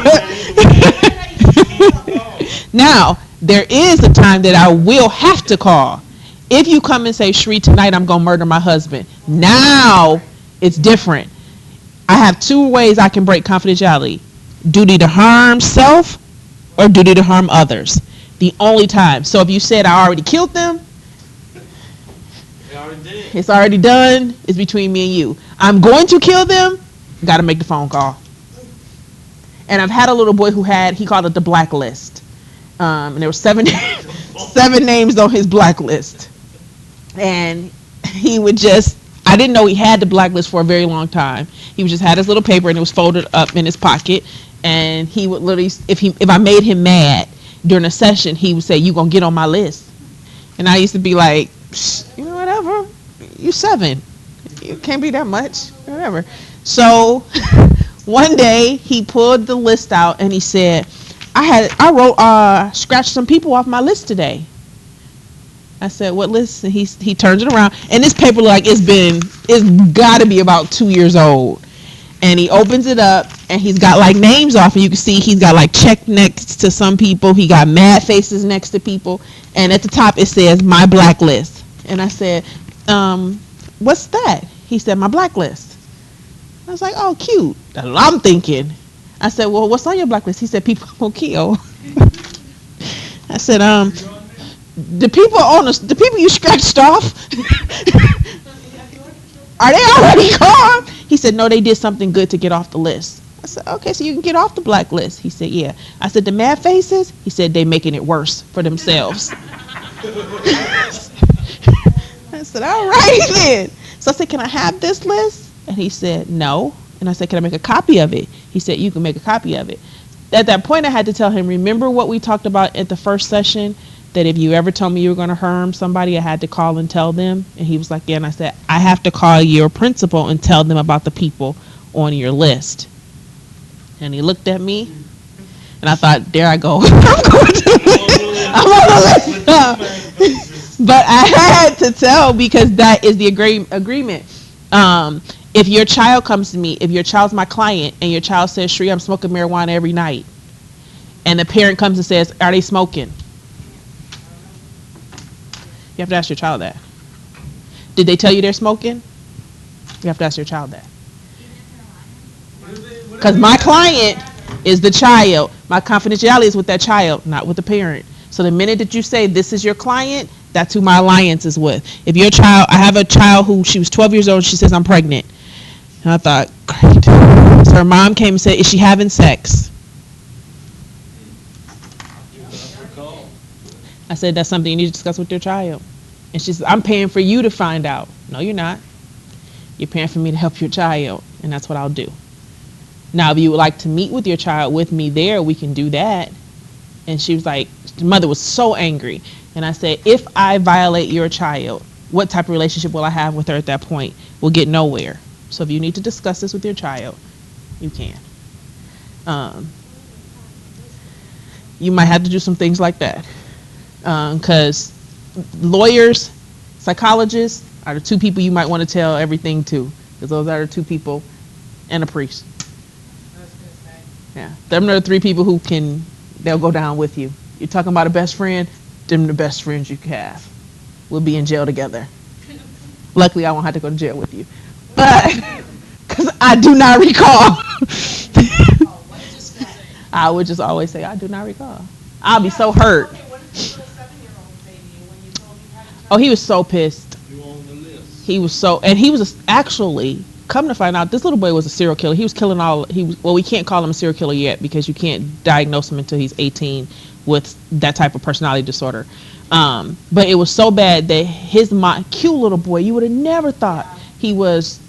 [SPEAKER 1] Now, there is a time that I will have to call. If you come and say, Shree, tonight I'm going to murder my husband. Now, it's different. I have two ways I can break confidentiality. Duty to harm self or duty to harm others. The only time. So if you said I already killed them,
[SPEAKER 3] They already did.
[SPEAKER 1] it's already done. It's between me and you. I'm going to kill them. Got to make the phone call. And I've had a little boy he called it the blacklist. And there were seven names on his blacklist. And he would I didn't know he had the blacklist for a very long time. He would just had his little paper and it was folded up in his pocket. And he would literally, if I made him mad during a session, he would say, "You gonna get on my list?" And I used to be like, whatever, you 7. You can't be that much, whatever. So one day he pulled the list out and he said, I scratched some people off my list today. I said, what list? And he turns it around and this paper it's gotta be about 2 years old. And he opens it up and he's got like names off, and you can see he's got like check next to some people. He got mad faces next to people. And at the top it says, my blacklist. And I said, what's that? He said, my blacklist. I was like, oh, cute. That's what I'm thinking. I said, well, what's on your blacklist? He said, people I'm gonna kill. I said, the people you scratched off, are they already gone? He said, no, they did something good to get off the list. I said, okay, so you can get off the blacklist. He said, yeah. I said, the mad faces? He said, they making it worse for themselves. I said, all right then. So I said, can I have this list? And he said, no. And I said, can I make a copy of it? He said, you can make a copy of it. At that point, I had to tell him, remember what we talked about at the first session? That if you ever told me you were going to harm somebody, I had to call and tell them. And he was like, yeah. And I said, I have to call your principal and tell them about the people on your list. And he looked at me, and I thought, there I go. I'm on the list. But I had to tell, because that is the agreement. If your child comes to me, if your child's my client, and your child says, Shree, I'm smoking marijuana every night, and the parent comes and says, are they smoking? You have to ask your child that. Did they tell you they're smoking? You have to ask your child that. Because my client is the child. My confidentiality is with that child, not with the parent. So the minute that you say this is your client, that's who my alliance is with. If your child, I have a child who, she was 12 years old, she says, I'm pregnant. And I thought, great. So her mom came and said, is she having sex? I said, that's something you need to discuss with your child. And she said, I'm paying for you to find out. No, you're not. You're paying for me to help your child, and that's what I'll do. Now, if you would like to meet with your child with me there, we can do that. And she was like, the mother was so angry. And I said, if I violate your child, what type of relationship will I have with her at that point? We'll get nowhere. So if you need to discuss this with your child, you can. You might have to do some things like that. Because lawyers, psychologists are the two people you might want to tell everything to. Because those are the two people, and a priest. Yeah, them are the 3 people who they'll go down with you. You're talking about a best friend, them the best friends you can have. We'll be in jail together. Luckily, I won't have to go to jail with you. But, because I do not recall. I would just always say, I do not recall. I'll be so hurt. Oh, he was so pissed.
[SPEAKER 3] You on the list.
[SPEAKER 1] He was actually, come to find out, this little boy was a serial killer. He was killing well, we can't call him a serial killer yet because you can't diagnose him until he's 18 with that type of personality disorder. But it was so bad that his mom, cute little boy, you would have never thought he was,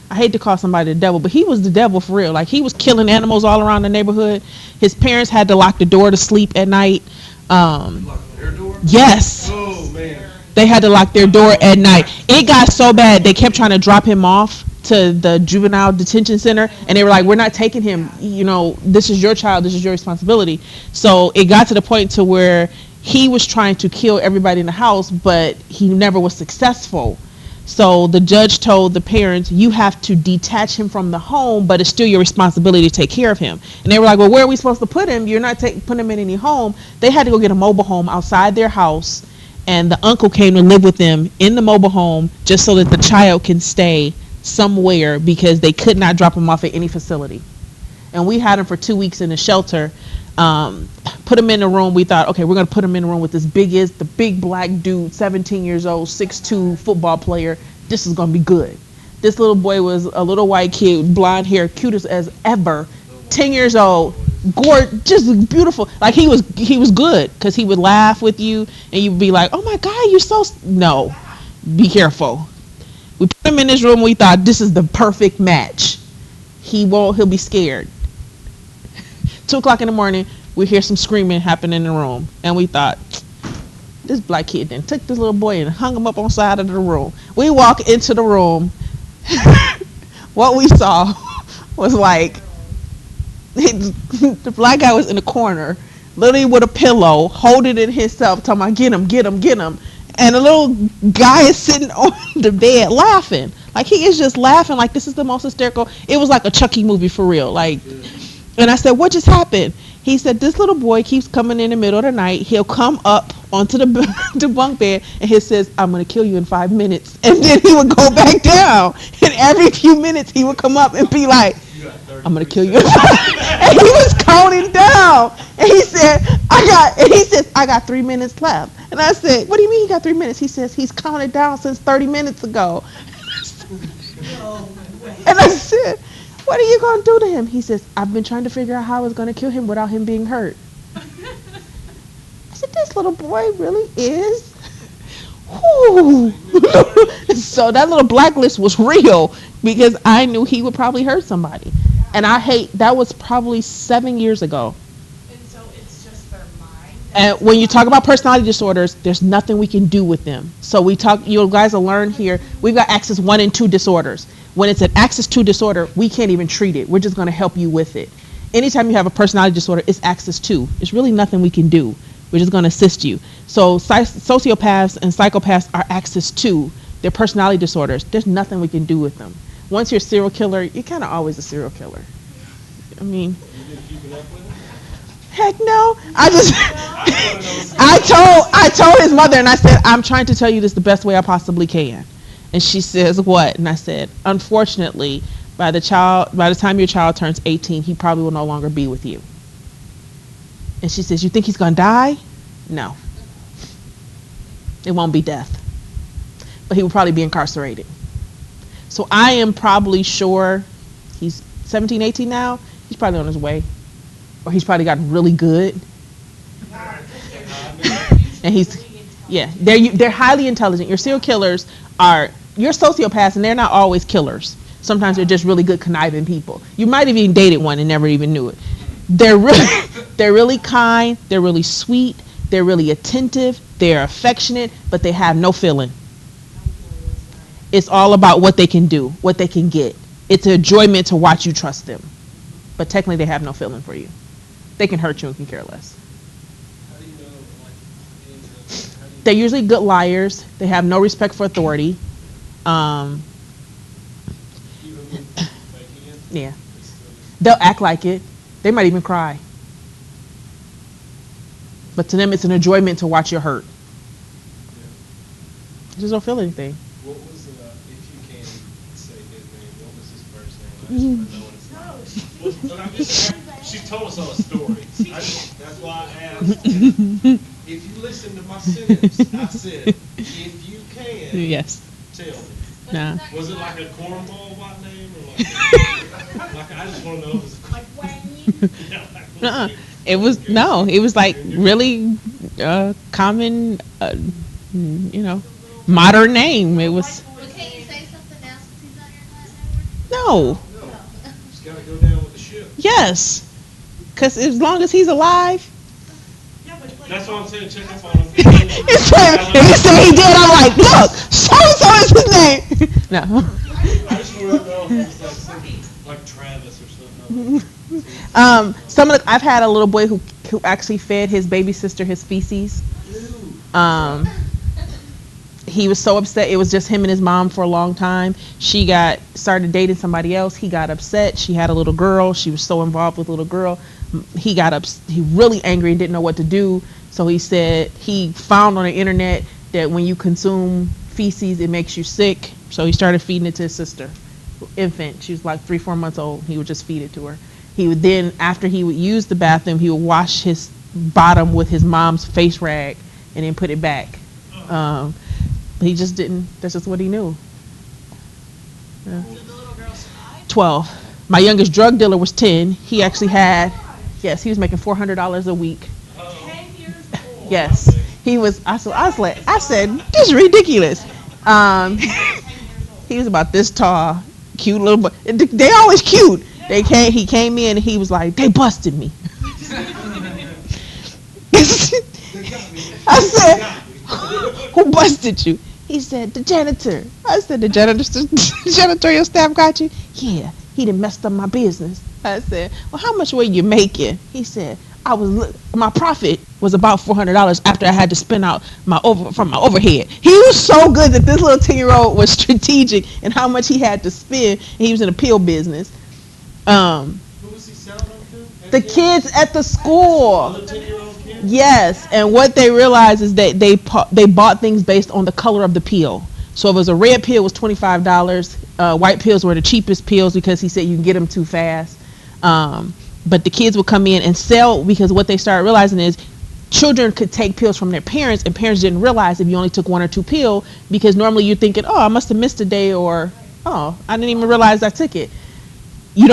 [SPEAKER 1] I hate to call somebody the devil, but he was the devil for real. Like, he was killing animals all around the neighborhood. His parents had to lock the door to sleep at night.
[SPEAKER 3] Lock their door?
[SPEAKER 1] Yes.
[SPEAKER 3] Oh, man.
[SPEAKER 1] They had to lock their door at night. It got so bad, they kept trying to drop him off to the juvenile detention center, and they were like, we're not taking him. You know, this is your child. This is your responsibility. So it got to the point to where he was trying to kill everybody in the house, but he never was successful. So the judge told the parents, you have to detach him from the home, but it's still your responsibility to take care of him. And they were like, well, where are we supposed to put him? You're not putting him in any home. They had to go get a mobile home outside their house, and the uncle came to live with them in the mobile home just so that the child can stay somewhere because they could not drop him off at any facility. And we had him for 2 weeks in the shelter. Put him in the room. We thought, okay, we're going to put him in the room with the big black dude, 17 years old, 6'2", football player. This is going to be good. This little boy was a little white kid, blonde hair, cutest as ever, 10 years old, just beautiful. Like he was good because he would laugh with you and you'd be like, oh my God, you're so, no, be careful. We put him in this room. We thought this is the perfect match. He'll be scared. 2 o'clock in the morning, we hear some screaming happen in the room. And we thought, this black kid then took this little boy and hung him up on the side of the room. We walk into the room. What we saw was like, the black guy was in the corner, literally with a pillow, holding it himself, talking about, get him, get him, get him. And the little guy is sitting on the bed laughing. Like, he is just laughing like this is the most hysterical. It was like a Chucky movie for real. Like, and I said, what just happened? He said, this little boy keeps coming in the middle of the night. He'll come up onto the bunk bed and he says, I'm going to kill you in 5 minutes. And then he would go back down. And every few minutes he would come up and be like, I'm going to kill you. And he was counting down. And he said, I got 3 minutes left. And I said, what do you mean you got 3 minutes? He says, he's counted down since 30 minutes ago. And I said, what are you going to do to him? He says, I've been trying to figure out how I was going to kill him without him being hurt. I said, this little boy really is. Whew. So that little blacklist was real because I knew he would probably hurt somebody. And that was probably 7 years ago.
[SPEAKER 2] And so it's just their mind.
[SPEAKER 1] And when you talk about personality disorders, there's nothing we can do with them. So you guys will learn here, we've got axis 1 and 2 disorders. When it's an axis 2 disorder, we can't even treat it. We're just going to help you with it. Anytime you have a personality disorder, it's axis 2. There's really nothing we can do. We're just going to assist you. So sociopaths and psychopaths are axis 2. They're personality disorders. There's nothing we can do with them. Once you're a serial killer, you're kind of always a serial killer. I mean,
[SPEAKER 3] You been keeping up with it?
[SPEAKER 1] heck no. I told his mother, and I said, I'm trying to tell you this the best way I possibly can. And she says, what? And I said, unfortunately, by the time your child turns 18, he probably will no longer be with you. And she says, you think he's going to die? No. It won't be death. But he will probably be incarcerated. So I am probably sure he's 17, 18 now. He's probably on his way. Or he's probably gotten really good. And they're highly intelligent. Your serial killers you're sociopaths, and they're not always killers. Sometimes they're just really good conniving people. You might have even dated one and never even knew it. They're really kind, they're really sweet, they're really attentive, they're affectionate, but they have no feeling. It's all about what they can do, what they can get. It's an enjoyment to watch you trust them. But technically they have no feeling for you. They can hurt you and can care less.
[SPEAKER 3] How do you know,
[SPEAKER 1] They're usually good liars. They have no respect for authority.
[SPEAKER 3] even with faking it?
[SPEAKER 1] Yeah.
[SPEAKER 3] It's still-
[SPEAKER 1] They'll act like it. They might even cry. But to them, it's an enjoyment to watch you hurt. They just don't feel anything.
[SPEAKER 3] What was, if you can say his name, what was his first name? I just want to know what it's
[SPEAKER 2] No,
[SPEAKER 3] But I'm just, she told us all a story. That's why I asked. If you listen to my sentence, I said, if you can,
[SPEAKER 1] Yes.
[SPEAKER 3] tell me.
[SPEAKER 1] Nah.
[SPEAKER 3] Was it like a cornball white name or like I just want to know if it was
[SPEAKER 2] like when
[SPEAKER 3] yeah, like,
[SPEAKER 1] Uh-uh. It was like really common, modern name. It was,
[SPEAKER 7] Well, can you say something else since he's on your class network?
[SPEAKER 1] no,
[SPEAKER 3] no, just gotta go down with the ship.
[SPEAKER 1] yes. Because as long as he's alive,
[SPEAKER 2] yeah, but like,
[SPEAKER 3] That's what I'm saying, check up on him.
[SPEAKER 1] if you say he did, I'm like, look, so is his name. No.
[SPEAKER 3] I just want to know if it was like something like Travis or something.
[SPEAKER 1] I've had a little boy who who actually fed his baby sister his feces. He was so upset. It was just him and his mom for a long time. She started dating somebody else. He got upset. She had a little girl. She was so involved with the little girl. He really angry and didn't know what to do. So he said he found on the internet that when you consume feces, it makes you sick. So he started feeding it to his sister, infant. She was like 3-4 months old. He would just feed it to her. He would then, after he would use the bathroom, he would wash his bottom with his mom's face rag and then put it back. He just didn't. That's just what he knew. Yeah.
[SPEAKER 5] Did the little girl survive?
[SPEAKER 1] 12. My youngest drug dealer was 10. He actually had, yes, he was making $400 a week.
[SPEAKER 2] 10 years old.
[SPEAKER 1] Yes, he was. I said, this is ridiculous. He was about this tall, cute little boy. They always cute. He came in and he was like, they busted me. I said, who busted you? He said, the janitor. I said, the janitorial staff got you? Yeah, he done messed up my business. I said, well, how much were you making? He said, my profit was about $400 after I had to spend out from my overhead. He was so good that this little 10-year-old was strategic in how much he had to spend. And he was in the pill business.
[SPEAKER 3] Who was he selling them to?
[SPEAKER 1] The kids at the school.
[SPEAKER 3] Other 10-year-old kids?
[SPEAKER 1] Yes, and what they realized is that they bought things based on the color of the pill. So if it was a red pill, it was $25. White pills were the cheapest pills because he said you can get them too fast. But the kids would come in and sell, because what they started realizing is children could take pills from their parents, and parents didn't realize if you only took 1 or 2 pills, because normally you're thinking, oh, I must have missed a day, or oh, I didn't even realize I took it. You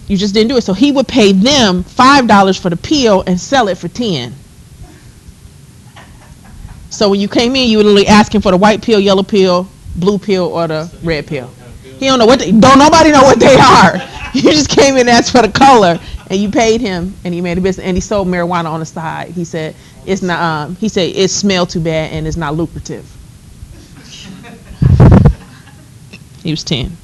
[SPEAKER 1] just didn't do it. So he would pay them $5 for the pill and sell it for 10. So when you came in, you were literally asking for the white pill, yellow pill, blue pill, or the red pill. He don't know don't nobody know what they are. You just came in and asked for the color, and you paid him, and he made a business, and he sold marijuana on the side. He said it's not. He said it smelled too bad and it's not lucrative. He was 10.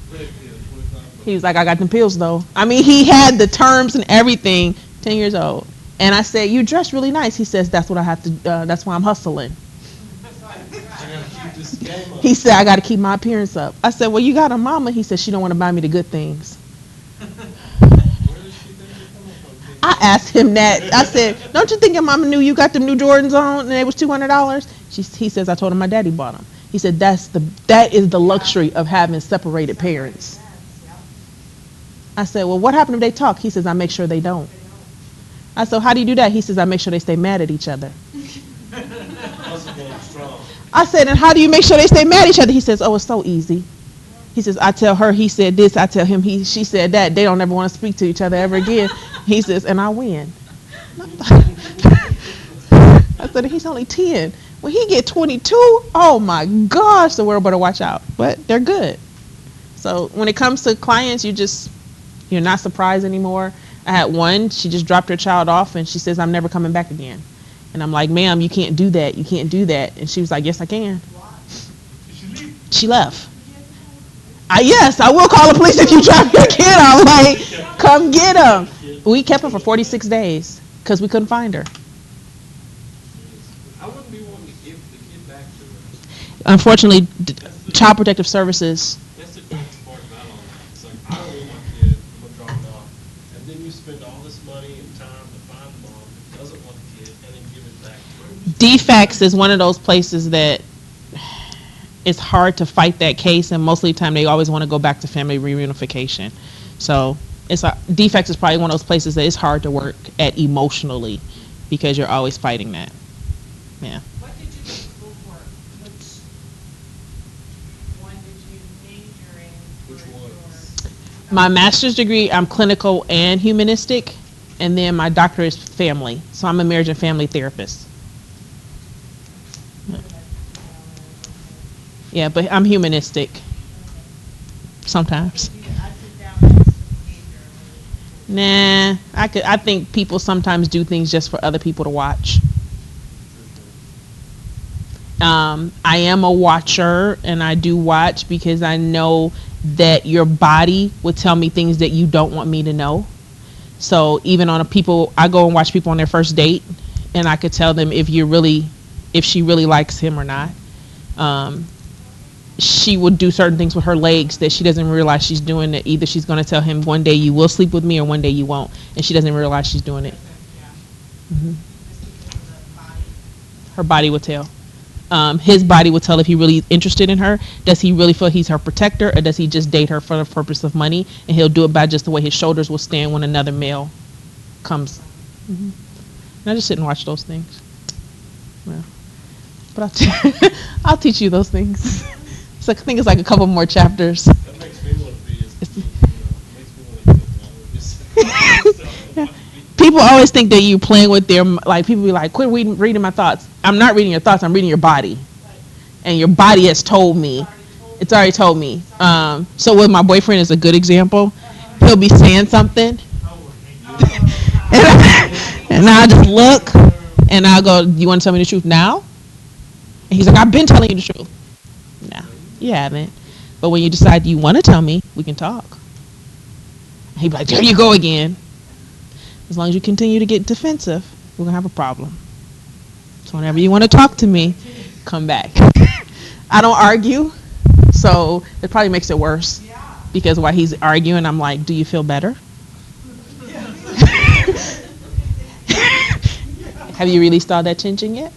[SPEAKER 1] He was like, I got them pills though. I mean, he had the terms and everything. 10 years old, and I said, you dress really nice. He says, that's what I have to. That's why I'm hustling. He said, I got to keep my appearance up. I said, well, you got a mama. He said, she don't want to buy me the good things. I asked him that. I said, don't you think your mama knew you got them new Jordans on and it was $200? He says, I told him my daddy bought them. He said, that is the luxury of having separated parents. I said, well, what happened if they talk? He says, I make sure they don't. I said, how do you do that? He says, I make sure they stay mad at each other. I said, and how do you make sure they stay mad at each other? He says, oh, it's so easy. He says, I tell her he said this, I tell him she said that. They don't ever want to speak to each other ever again. He says, and I win. I said, he's only 10. When he get 22, oh my gosh, the world better watch out. But they're good. So when it comes to clients, you're not surprised anymore. I had one, she just dropped her child off and she says, I'm never coming back again. And I'm like, ma'am, you can't do that. You can't do that. And she was like, yes, I can. She left. Yes, I will call the police if you drop your kid off. Like, come get him. We kept her for 46 days because we couldn't find her.
[SPEAKER 3] I wouldn't be wanting to give the kid back to her.
[SPEAKER 1] Unfortunately, Child Protective Services.
[SPEAKER 3] That's the crazy part about all that. It's like, I don't want my kid, I'm going to drop it off. And then you spend all this money and time to find the mom who doesn't want the kid and then give it back to her.
[SPEAKER 1] DFACS is one of those places that it's hard to fight that case, and most of the time they always want to go back to family reunification. So DFACS is probably one of those places that it's hard to work at emotionally because you're always fighting that. Yeah.
[SPEAKER 2] What did you go to school for? Which one did you major in?
[SPEAKER 3] Which
[SPEAKER 2] for
[SPEAKER 3] one?
[SPEAKER 2] your-
[SPEAKER 1] My master's degree, I'm clinical and humanistic, and then my doctorate is family. So I'm a marriage and family therapist. Yeah, but I'm humanistic. Sometimes.
[SPEAKER 2] I sit down next to behavior.
[SPEAKER 1] Nah, I think people sometimes do things just for other people to watch. I am a watcher, and I do watch because I know that your body will tell me things that you don't want me to know. So even on I go and watch people on their first date, and I could tell them if she really likes him or not. She would do certain things with her legs that she doesn't realize she's doing it. Either she's going to tell him one day you will sleep with me or one day you won't, and she doesn't realize she's doing it. Hmm. Her body will tell. His body will tell if he's really interested in her. Does he really feel he's her protector, or does he just date her for the purpose of money? And he'll do it by just the way his shoulders will stand when another male comes. And I just sit and watch those things. Yeah. But I'll teach you those things. So I think it's like a couple more chapters.
[SPEAKER 3] That makes me want to be makes me want to get out.
[SPEAKER 1] People always think that you're playing with their, like, people be like, quit reading my thoughts. I'm not reading your thoughts, I'm reading your body. And your body has told me. It's already told me. So with my boyfriend is a good example. He'll be saying something. And I'll just look, and I'll go, you want to tell me the truth now? And he's like, I've been telling you the truth. No, you haven't. But when you decide you want to tell me, we can talk. He'd be like, there you go again. As long as you continue to get defensive, we're going to have a problem. So whenever you want to talk to me, come back. I don't argue, so it probably makes it worse. Because while he's arguing, I'm like, do you feel better? Have you released all that tension yet?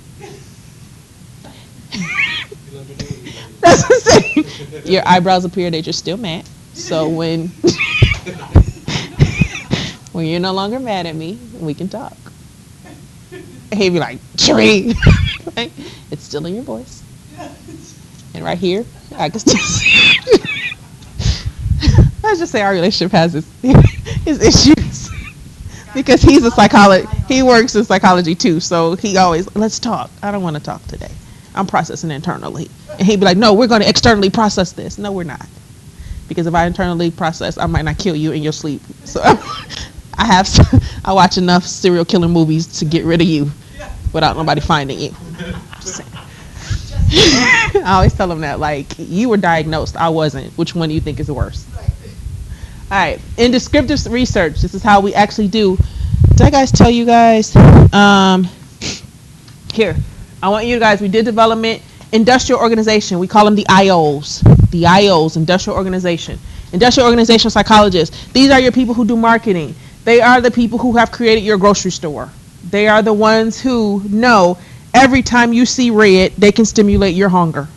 [SPEAKER 1] That's the thing. Your eyebrows appear that you're still mad. So when you're no longer mad at me, we can talk. He'd be like, Sheree. It's still in your voice. And right here, I can still see. Let's just say our relationship has his issues. Because he's a psychologist. He works in psychology too. So he always, let's talk. I don't want to talk today. I'm processing internally. And he'd be like, no, we're going to externally process this. No, we're not. Because if I internally process, I might not kill you in your sleep. So I watch enough serial killer movies to get rid of you without nobody finding you. Just saying. I always tell them that, like, you were diagnosed. I wasn't. Which one do you think is the worst? All right. In descriptive research, this is how we actually do. Did I guys tell you guys? Here. I want you guys, we did development, industrial organization. We call them the IOs. The IOs, industrial organization. Industrial organization psychologists. These are your people who do marketing. They are the people who have created your grocery store. They are the ones who know every time you see red, they can stimulate your hunger.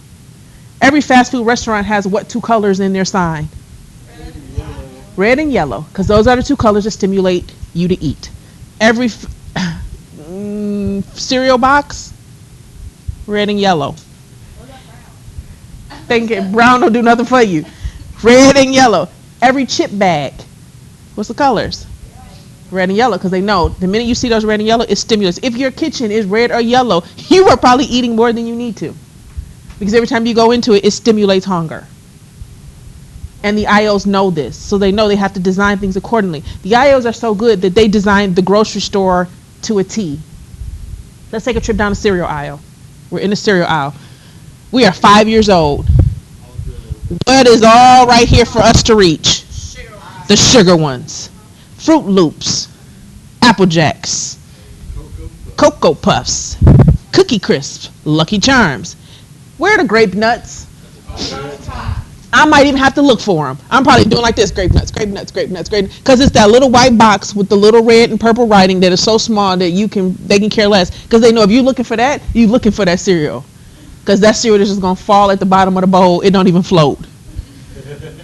[SPEAKER 1] Every fast food restaurant has what two colors in their sign? Red and yellow, because those are the two colors that stimulate you to eat. Every cereal box, red and yellow. Thinking brown don't do nothing for you. Red and yellow. Every chip bag, what's the colors? Red and yellow, because they know the minute you see those red and yellow, it stimulates. If your kitchen is red or yellow, you are probably eating more than you need to, because every time you go into it, it stimulates hunger. And the IOs know this, so they know they have to design things accordingly. The IOs are so good that they designed the grocery store to a T. Let's take a trip down the cereal aisle. We're in the cereal aisle. We are 5 years old. What is all right here for us to reach? The sugar ones. Fruit Loops, Apple Jacks, Cocoa Puffs, Cookie Crisp, Lucky Charms. Where are the grape nuts? I might even have to look for them. I'm probably doing like this, grape nuts, because it's that little white box with the little red and purple writing that is so small that they can care less, because they know if you're looking for that, you're looking for that cereal, because that cereal is just going to fall at the bottom of the bowl. It don't even float.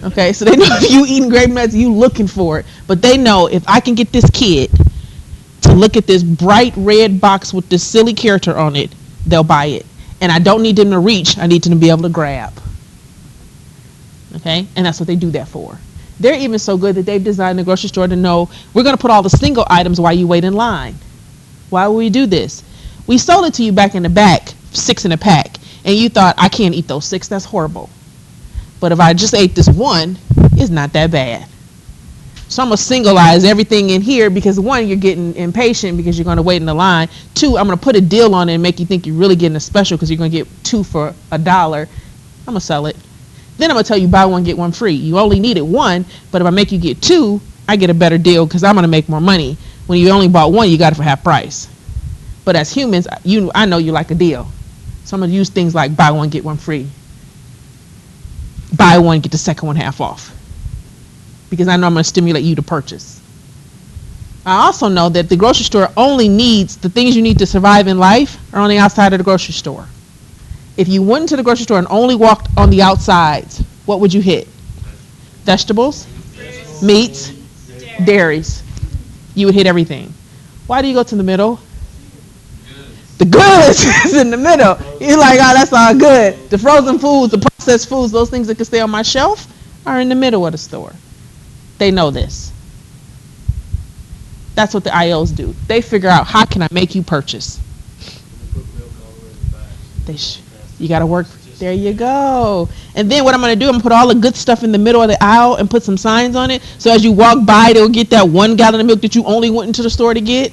[SPEAKER 1] Okay, so they know if you eating grape nuts, you looking for it. But they know if I can get this kid to look at this bright red box with this silly character on it, they'll buy it. And I don't need them to reach. I need them to be able to grab. Okay, and that's what they do that for. They're even so good that they've designed the grocery store to know we're going to put all the single items while you wait in line. Why would we do this? We sold it to you back in the back, 6 in a pack, and you thought, I can't eat those 6. That's horrible. But if I just ate this one, it's not that bad. So I'm going to singleize everything in here, because 1, you're getting impatient because you're going to wait in the line. 2, I'm going to put a deal on it and make you think you're really getting a special because you're going to get 2 for $1. I'm going to sell it. Then I'm going to tell you buy one, get one free. You only needed 1, but if I make you get 2, I get a better deal because I'm going to make more money. When you only bought one, you got it for half price. But as humans, I know you like a deal. So I'm going to use things like buy one, get one free. Buy one, get the second one half off. Because I know I'm going to stimulate you to purchase. I also know that the grocery store only needs the things you need to survive in life are on the outside of the grocery store. If you went into the grocery store and only walked on the outsides, what would you hit? Vegetables, meats, dairies. You would hit everything. Why do you go to the middle? The goods is in the middle. You're like, oh, that's all good. The frozen foods, the processed foods, those things that can stay on my shelf are in the middle of the store. They know this. That's what the IOs do. They figure out, how can I make you purchase? You got to work. There you go. And then what I'm going to do, I'm going to put all the good stuff in the middle of the aisle and put some signs on it. So as you walk by, they'll get that 1 gallon of milk that you only went into the store to get.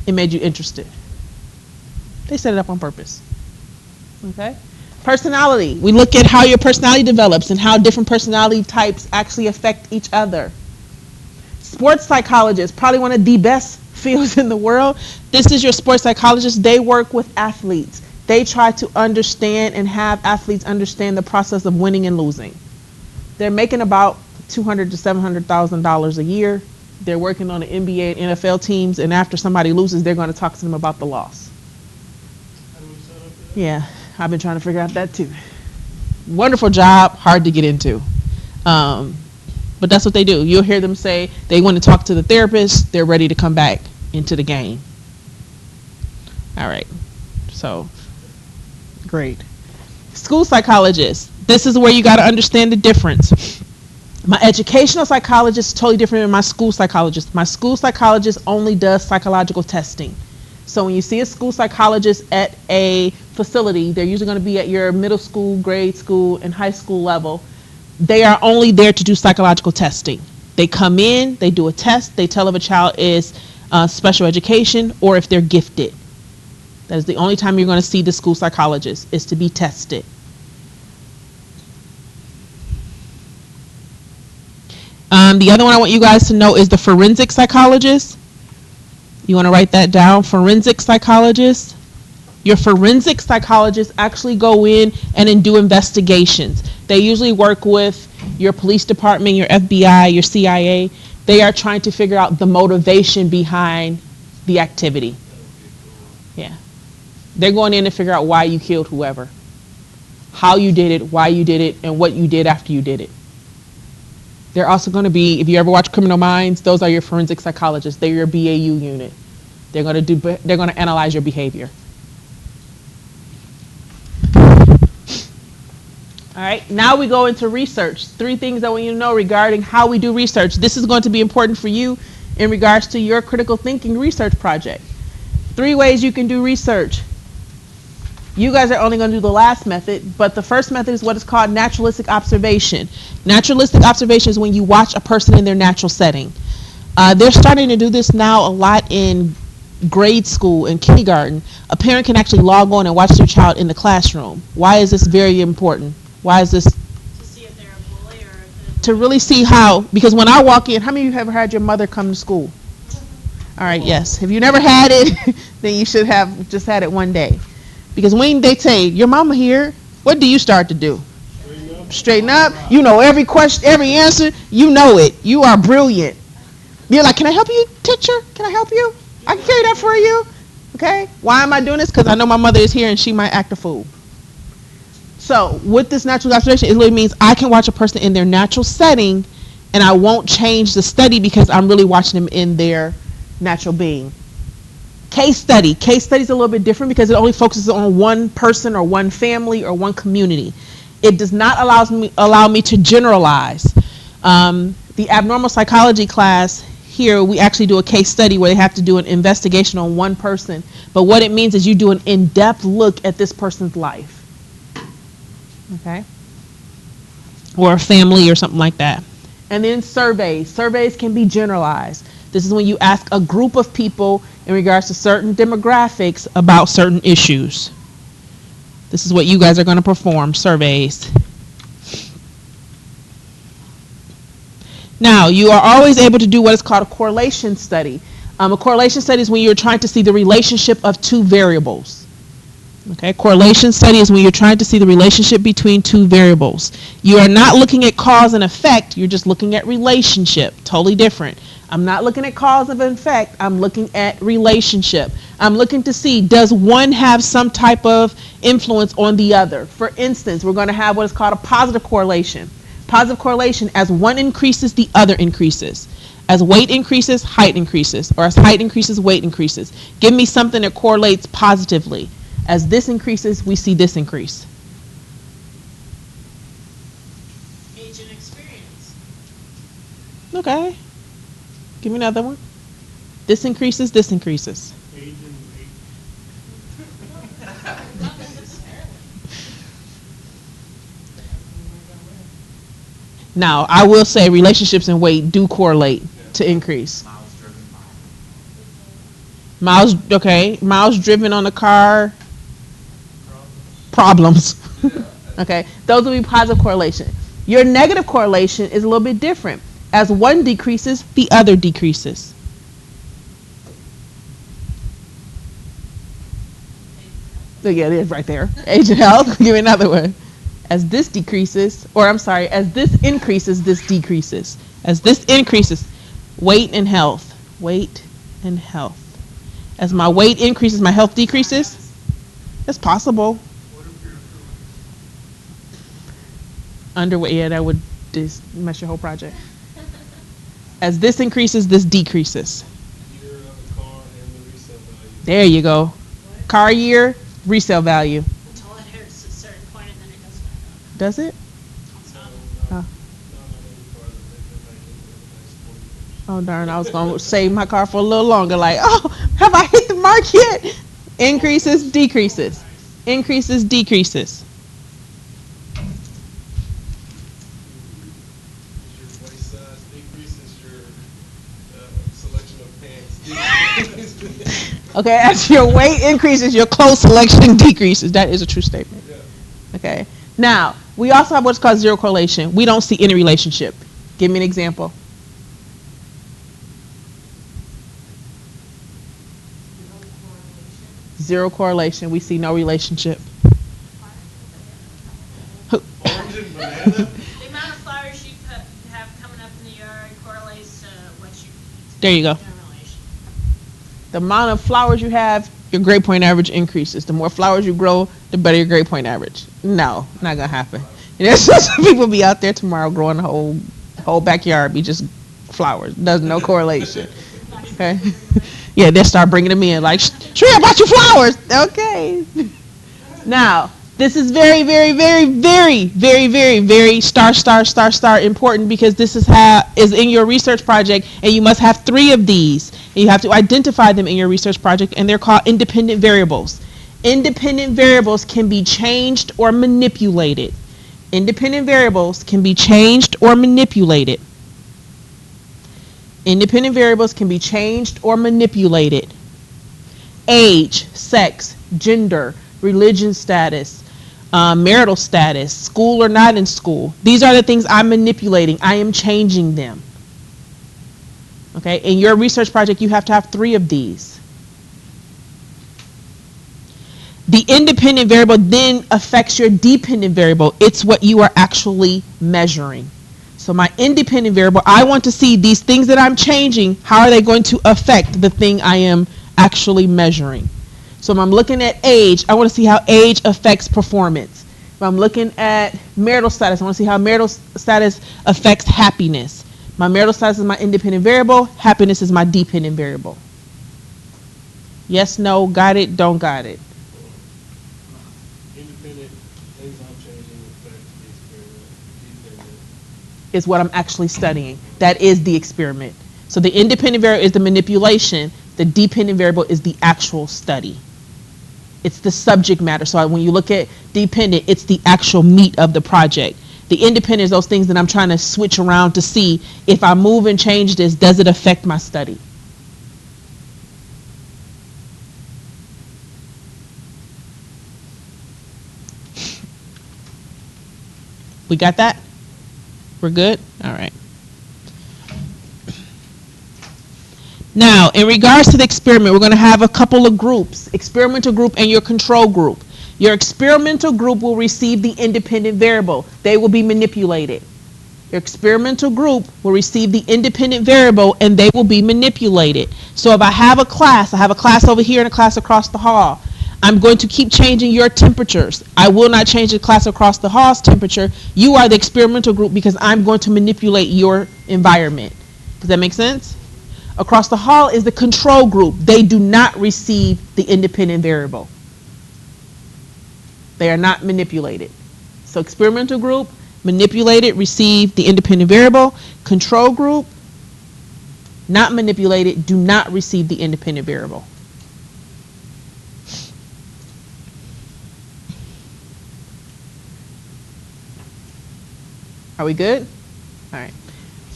[SPEAKER 1] It made you interested. They set it up on purpose. Okay? Personality. We look at how your personality develops and how different personality types actually affect each other. Sports psychologists, probably one of the best fields in the world. This is your sports psychologist. They work with athletes. They try to understand and have athletes understand the process of winning and losing. They're making about $200,000 to $700,000 a year. They're working on the NBA and NFL teams, and after somebody loses, they're going to talk to them about the loss. Yeah, I've been trying to figure out that too. Wonderful job, hard to get into. But that's what they do. You'll hear them say they want to talk to the therapist. They're ready to come back into the game. All right. So, great. School psychologist. This is where you got to understand the difference. My educational psychologist is totally different than my school psychologist. My school psychologist only does psychological testing. So when you see a school psychologist at a facility, they're usually going to be at your middle school, grade school, and high school level. They are only there to do psychological testing. They come in, they do a test, they tell if a child is special education or if they're gifted. That is the only time you're going to see the school psychologist, is to be tested. The other one I want you guys to know is the forensic psychologist. You want to write that down, forensic psychologist. Your forensic psychologists actually go in and then do investigations. They usually work with your police department, your FBI, your CIA. They are trying to figure out the motivation behind the activity. Yeah. They're going in to figure out why you killed whoever, how you did it, why you did it, and what you did after you did it. They're also going to be, if you ever watch Criminal Minds, those are your forensic psychologists. They're your BAU unit. They're going to analyze your behavior. All right, now we go into research. 3 things I want you to know regarding how we do research. This is going to be important for you in regards to your critical thinking research project. 3 ways you can do research. You guys are only going to do the last method, but the first method is what is called naturalistic observation. Naturalistic observation is when you watch a person in their natural setting. They're starting to do this now a lot in grade school and kindergarten. A parent can actually log on and watch their child in the classroom. Why is this very important? Why is this?
[SPEAKER 5] To see if they're a bully or if
[SPEAKER 1] To really see how, because when I walk in, how many of you have ever had your mother come to school? All right, yes. If you never had it, then you should have just had it one day. Because when they say, your mama here, what do you start to do? Straighten up. You know every question, every answer. You know it. You are brilliant. You're like, can I help you, teacher? Can I help you? I can carry that for you. Okay? Why am I doing this? Because I know my mother is here and she might act a fool. So with this natural observation, it really means I can watch a person in their natural setting and I won't change the study because I'm really watching them in their natural being. Case study. Case study is a little bit different because it only focuses on one person or one family or one community. It does not allow me to generalize. The abnormal psychology class here, we actually do a case study where they have to do an investigation on one person. But what it means is you do an in-depth look at this person's life. Okay? Or a family or something like that. And then surveys. Surveys can be generalized. This is when you ask a group of people in regards to certain demographics about certain issues. This is what you guys are going to perform, surveys. Now, you are always able to do what is called a correlation study. A correlation study is when you're trying to see the relationship of two variables. Okay, correlation study is when you're trying to see the relationship between two variables. You are not looking at cause and effect, you're just looking at relationship. Totally different. I'm not looking at cause and effect, I'm looking at relationship. I'm looking to see, does one have some type of influence on the other? For instance, we're going to have what is called a positive correlation. Positive correlation, as one increases, the other increases. As weight increases, height increases. Or as height increases, weight increases. Give me something that correlates positively. As this increases, we see this increase.
[SPEAKER 5] Age and experience.
[SPEAKER 1] Okay. Give me another one. This increases, this increases.
[SPEAKER 6] Age and weight.
[SPEAKER 5] Not necessarily.
[SPEAKER 1] Now, I will say relationships and weight do correlate to increase.
[SPEAKER 4] Miles driven by.
[SPEAKER 1] Miles, okay, miles driven on the car, problems. Okay, those will be positive correlation. Your negative correlation is a little bit different. As one decreases, the other decreases. So yeah, it is right there. Age and health. Give me another one. As this decreases, or I'm sorry, as this increases, this decreases. As this increases, weight and health. Weight and health. As my weight increases, my health decreases. That's possible.
[SPEAKER 6] What if you're
[SPEAKER 1] Underweight, yeah, that would mess your whole project. As this increases, this decreases.
[SPEAKER 3] Year of the car and the resale value.
[SPEAKER 1] There you go. Car year, resale value.
[SPEAKER 5] Until it hits a certain point and then it goes back up.
[SPEAKER 1] Does it?
[SPEAKER 3] So,
[SPEAKER 1] Oh.
[SPEAKER 3] not every car that they've been making for the last 40 years.
[SPEAKER 1] Oh darn, I was going to save my car for a little longer. Like, oh, have I hit the mark yet? Increases, decreases. Increases, decreases.
[SPEAKER 3] Is your waist size decreases, your selection of pants decreases.
[SPEAKER 1] Okay, as your weight increases, your clothes selection decreases. That is a true statement.
[SPEAKER 3] Yeah.
[SPEAKER 1] Okay. Now, we also have what's called zero correlation. We don't see any relationship. Give me an example. Zero correlation. We see no relationship.
[SPEAKER 3] Orange and banana.
[SPEAKER 5] The amount of flowers you have coming up in the yard correlates to what you eat.
[SPEAKER 1] There you go.
[SPEAKER 5] No relation.
[SPEAKER 1] The amount of flowers you have, your grade point average increases. The more flowers you grow, the better your grade point average. No, not gonna happen. There's some people be out there tomorrow growing the whole backyard be just flowers. There's no correlation. Okay. Yeah, they start bringing them in like, Shreya, I bought you flowers. Okay. Now, this is very, very, very, very, very, very, very star important because this is in your research project, and you must have 3 of these. And you have to identify them in your research project, and they're called independent variables. Independent variables can be changed or manipulated. Independent variables can be changed or manipulated. Independent variables can be changed or manipulated. Age, sex, gender, religion status, marital status, school or not in school. These are the things I'm manipulating. I am changing them. Okay, in your research project, you have to have 3 of these. The independent variable then affects your dependent variable. It's what you are actually measuring. So my independent variable, I want to see these things that I'm changing, how are they going to affect the thing I am actually measuring? So if I'm looking at age, I want to see how age affects performance. If I'm looking at marital status, I want to see how marital status affects happiness. My marital status is my independent variable. Happiness is my dependent variable. Yes, no, got it, don't got it.
[SPEAKER 3] Independent things I'm changing affect the experiment. Dependent.
[SPEAKER 1] Is what I'm actually studying. That is the experiment. So the independent variable is the manipulation. The dependent variable is the actual study. It's the subject matter. So when you look at dependent, it's the actual meat of the project. The independent is those things that I'm trying to switch around to see if I move and change this, does it affect my study? We got that? We're good? All right. Now, in regards to the experiment, we're going to have a couple of groups, experimental group and your control group. Your experimental group will receive the independent variable. They will be manipulated. Your experimental group will receive the independent variable and they will be manipulated. So if I have a class over here and a class across the hall. I'm going to keep changing your temperatures. I will not change the class across the hall's temperature. You are the experimental group because I'm going to manipulate your environment. Does that make sense? Across the hall is the control group. They do not receive the independent variable. They are not manipulated. So experimental group, manipulated, receive the independent variable. Control group, not manipulated, do not receive the independent variable. Are we good? All right.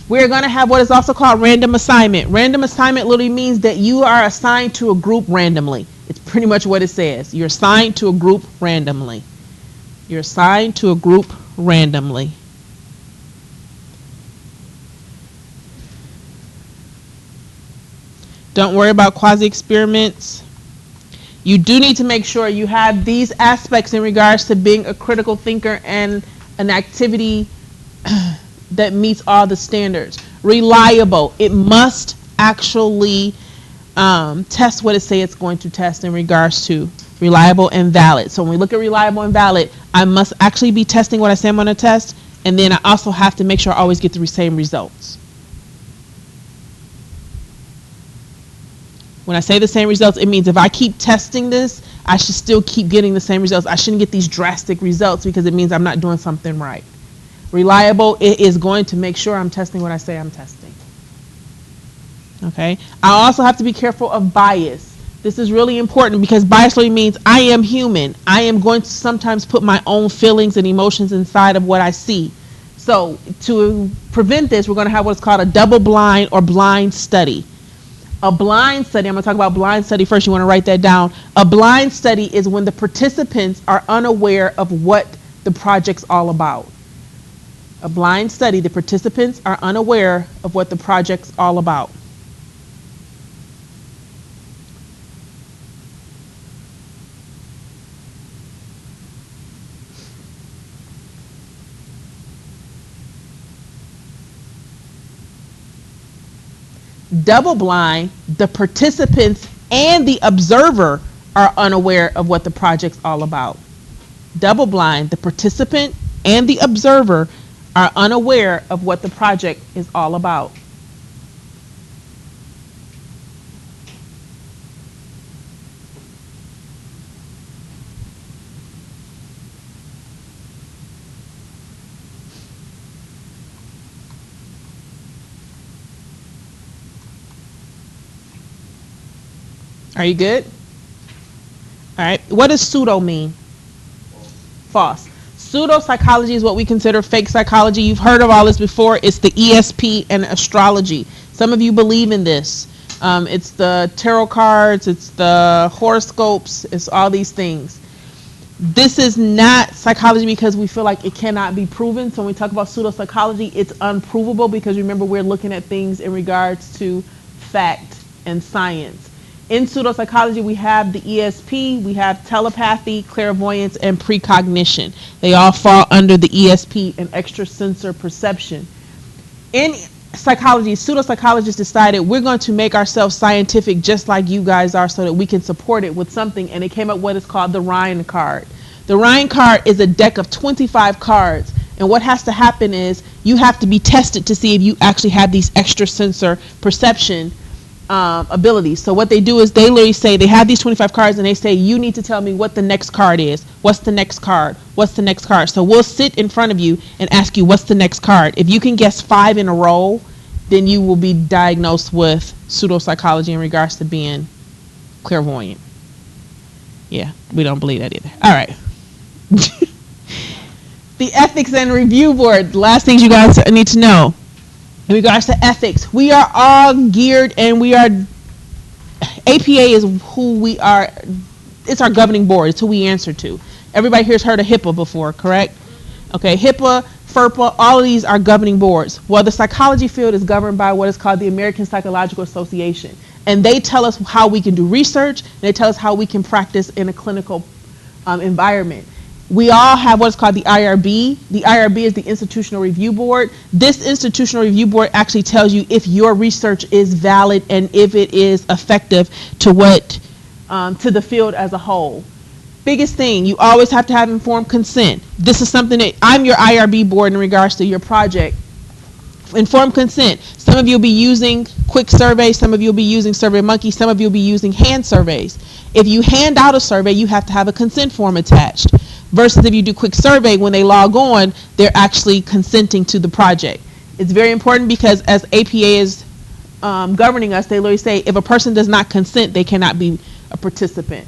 [SPEAKER 1] We're going to have what is also called random assignment. Random assignment literally means that you are assigned to a group randomly. It's pretty much what it says. You're assigned to a group randomly. You're assigned to a group randomly. Don't worry about quasi-experiments. You do need to make sure you have these aspects in regards to being a critical thinker and an activity that meets all the standards. Reliable. It must actually test what it says it's going to test in regards to reliable and valid. So when we look at reliable and valid, I must actually be testing what I say I'm going to test, and then I also have to make sure I always get the same results. When I say the same results, it means if I keep testing this, I should still keep getting the same results. I shouldn't get these drastic results because it means I'm not doing something right. Reliable, it is going to make sure I'm testing what I say I'm testing. Okay? I also have to be careful of bias. This is really important because bias really means I am human. I am going to sometimes put my own feelings and emotions inside of what I see. So to prevent this, we're going to have what's called a double blind or blind study. A blind study, I'm going to talk about blind study first. You want to write that down. A blind study is when the participants are unaware of what the project's all about. A blind study, the participants are unaware of what the project's all about. Double blind, the participants and the observer are unaware of what the project's all about. Double blind, the participant and the observer are unaware of what the project is all about. Are you good? All right. What does pseudo mean? False. Pseudo-psychology is what we consider fake psychology. You've heard of all this before. It's the ESP and astrology. Some of you believe in this. It's the tarot cards. It's the horoscopes. It's all these things. This is not psychology because we feel like it cannot be proven. So when we talk about pseudo-psychology, it's unprovable because remember we're looking at things in regards to fact and science. In pseudopsychology, we have the ESP, we have telepathy, clairvoyance, and precognition. They all fall under the ESP and extrasensor perception. In psychology, pseudopsychologists decided we're going to make ourselves scientific just like you guys are so that we can support it with something, and they came up with what is called the Rhine card. The Rhine card is a deck of 25 cards, and what has to happen is you have to be tested to see if you actually have these extrasensor perception abilities. So what they do is they literally say they have these 25 cards and they say you need to tell me what the next card is. What's the next card? What's the next card? So we'll sit in front of you and ask you what's the next card. If you can guess 5 in a row, then you will be diagnosed with pseudopsychology in regards to being clairvoyant. Yeah, we don't believe that either. All right. The ethics and review board. The last things you guys need to know. In regards to ethics, we are all geared and we are, APA is who we are, it's our governing board, it's who we answer to. Everybody here's heard of HIPAA before, correct? Okay, HIPAA, FERPA, all of these are governing boards. Well, the psychology field is governed by what is called the American Psychological Association. and they tell us how we can do research, and they tell us how we can practice in a clinical environment. We all have what's called the IRB. The IRB is the Institutional Review Board. This Institutional Review Board actually tells you if your research is valid and if it is effective to to the field as a whole. Biggest thing, you always have to have informed consent. This is something that I'm your IRB board in regards to your project. Informed consent. Some of you will be using quick surveys, some of you will be using SurveyMonkey, some of you will be using hand surveys. If you hand out a survey, you have to have a consent form attached. Versus if you do quick survey, when they log on, they're actually consenting to the project. It's very important because as APA is governing us, they literally say if a person does not consent, they cannot be a participant.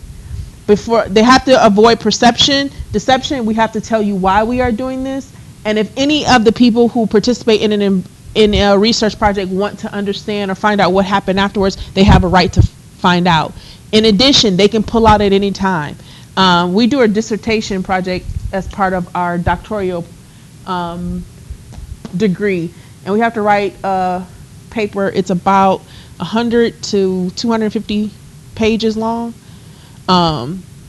[SPEAKER 1] Before they have to avoid deception. We have to tell you why we are doing this. And if any of the people who participate in a research project want to understand or find out what happened afterwards, they have a right to find out. In addition, they can pull out at any time. We do a dissertation project as part of our doctoral degree, and we have to write a paper. It's about 100 to 250 pages long.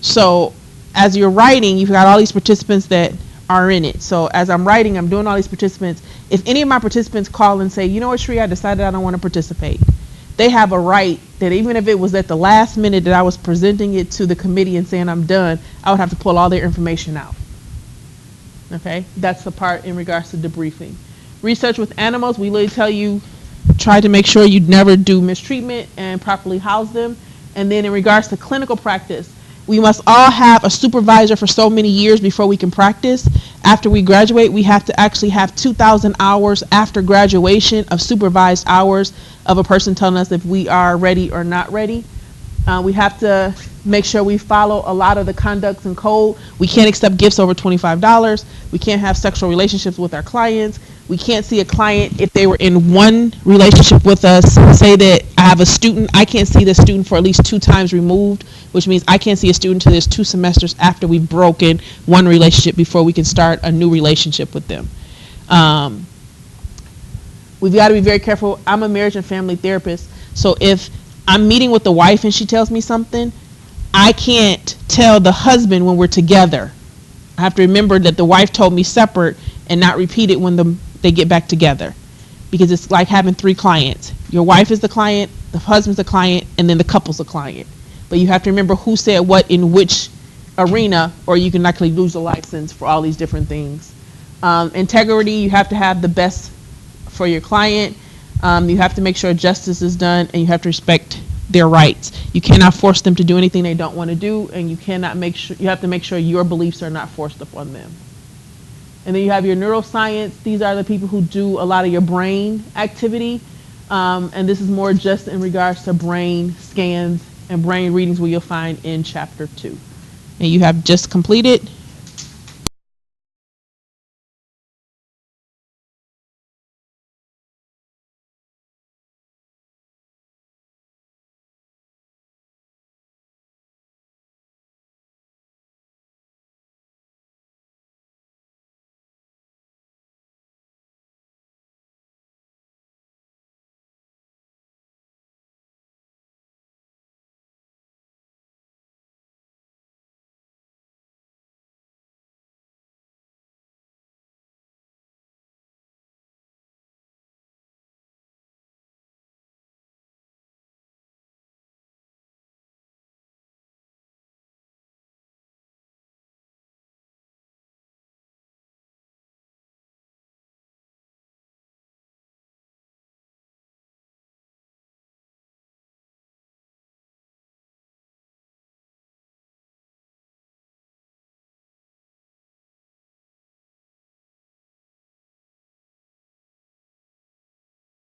[SPEAKER 1] So as you're writing, you've got all these participants that are in it. So as I'm writing, I'm doing all these participants. If any of my participants call and say, you know what, Shree, I decided I don't want to participate, they have a right that even if it was at the last minute that I was presenting it to the committee and saying I'm done, I would have to pull all their information out. Okay, that's the part in regards to debriefing. Research with animals, we literally tell you, try to make sure you never do mistreatment and properly house them. And then in regards to clinical practice, we must all have a supervisor for so many years before we can practice. After we graduate, we have to actually have 2,000 hours after graduation of supervised hours of a person telling us if we are ready or not ready. We have to make sure we follow a lot of the conducts and code. We can't accept gifts over $25. We can't have sexual relationships with our clients. We can't see a client if they were in one relationship with us. Say that I have a student, I can't see the student for at least 2 times removed, which means I can't see a student until there's 2 semesters after we've broken one relationship before we can start a new relationship with them. We've got to be very careful. I'm a marriage and family therapist, so if I'm meeting with the wife and she tells me something, I can't tell the husband when we're together. I have to remember that the wife told me separate and not repeat it when they get back together, because it's like having 3 clients. Your wife is the client, the husband's the client, and then the couple's the client. But you have to remember who said what in which arena, or you can actually lose a license for all these different things. Integrity, you have to have the best for your client. You have to make sure justice is done, and you have to respect their rights. You cannot force them to do anything they don't want to do, and you have to make sure your beliefs are not forced upon them. And then you have your neuroscience. These are the people who do a lot of your brain activity, and this is more just in regards to brain scans and brain readings, where you'll find in chapter 2. And you have just completed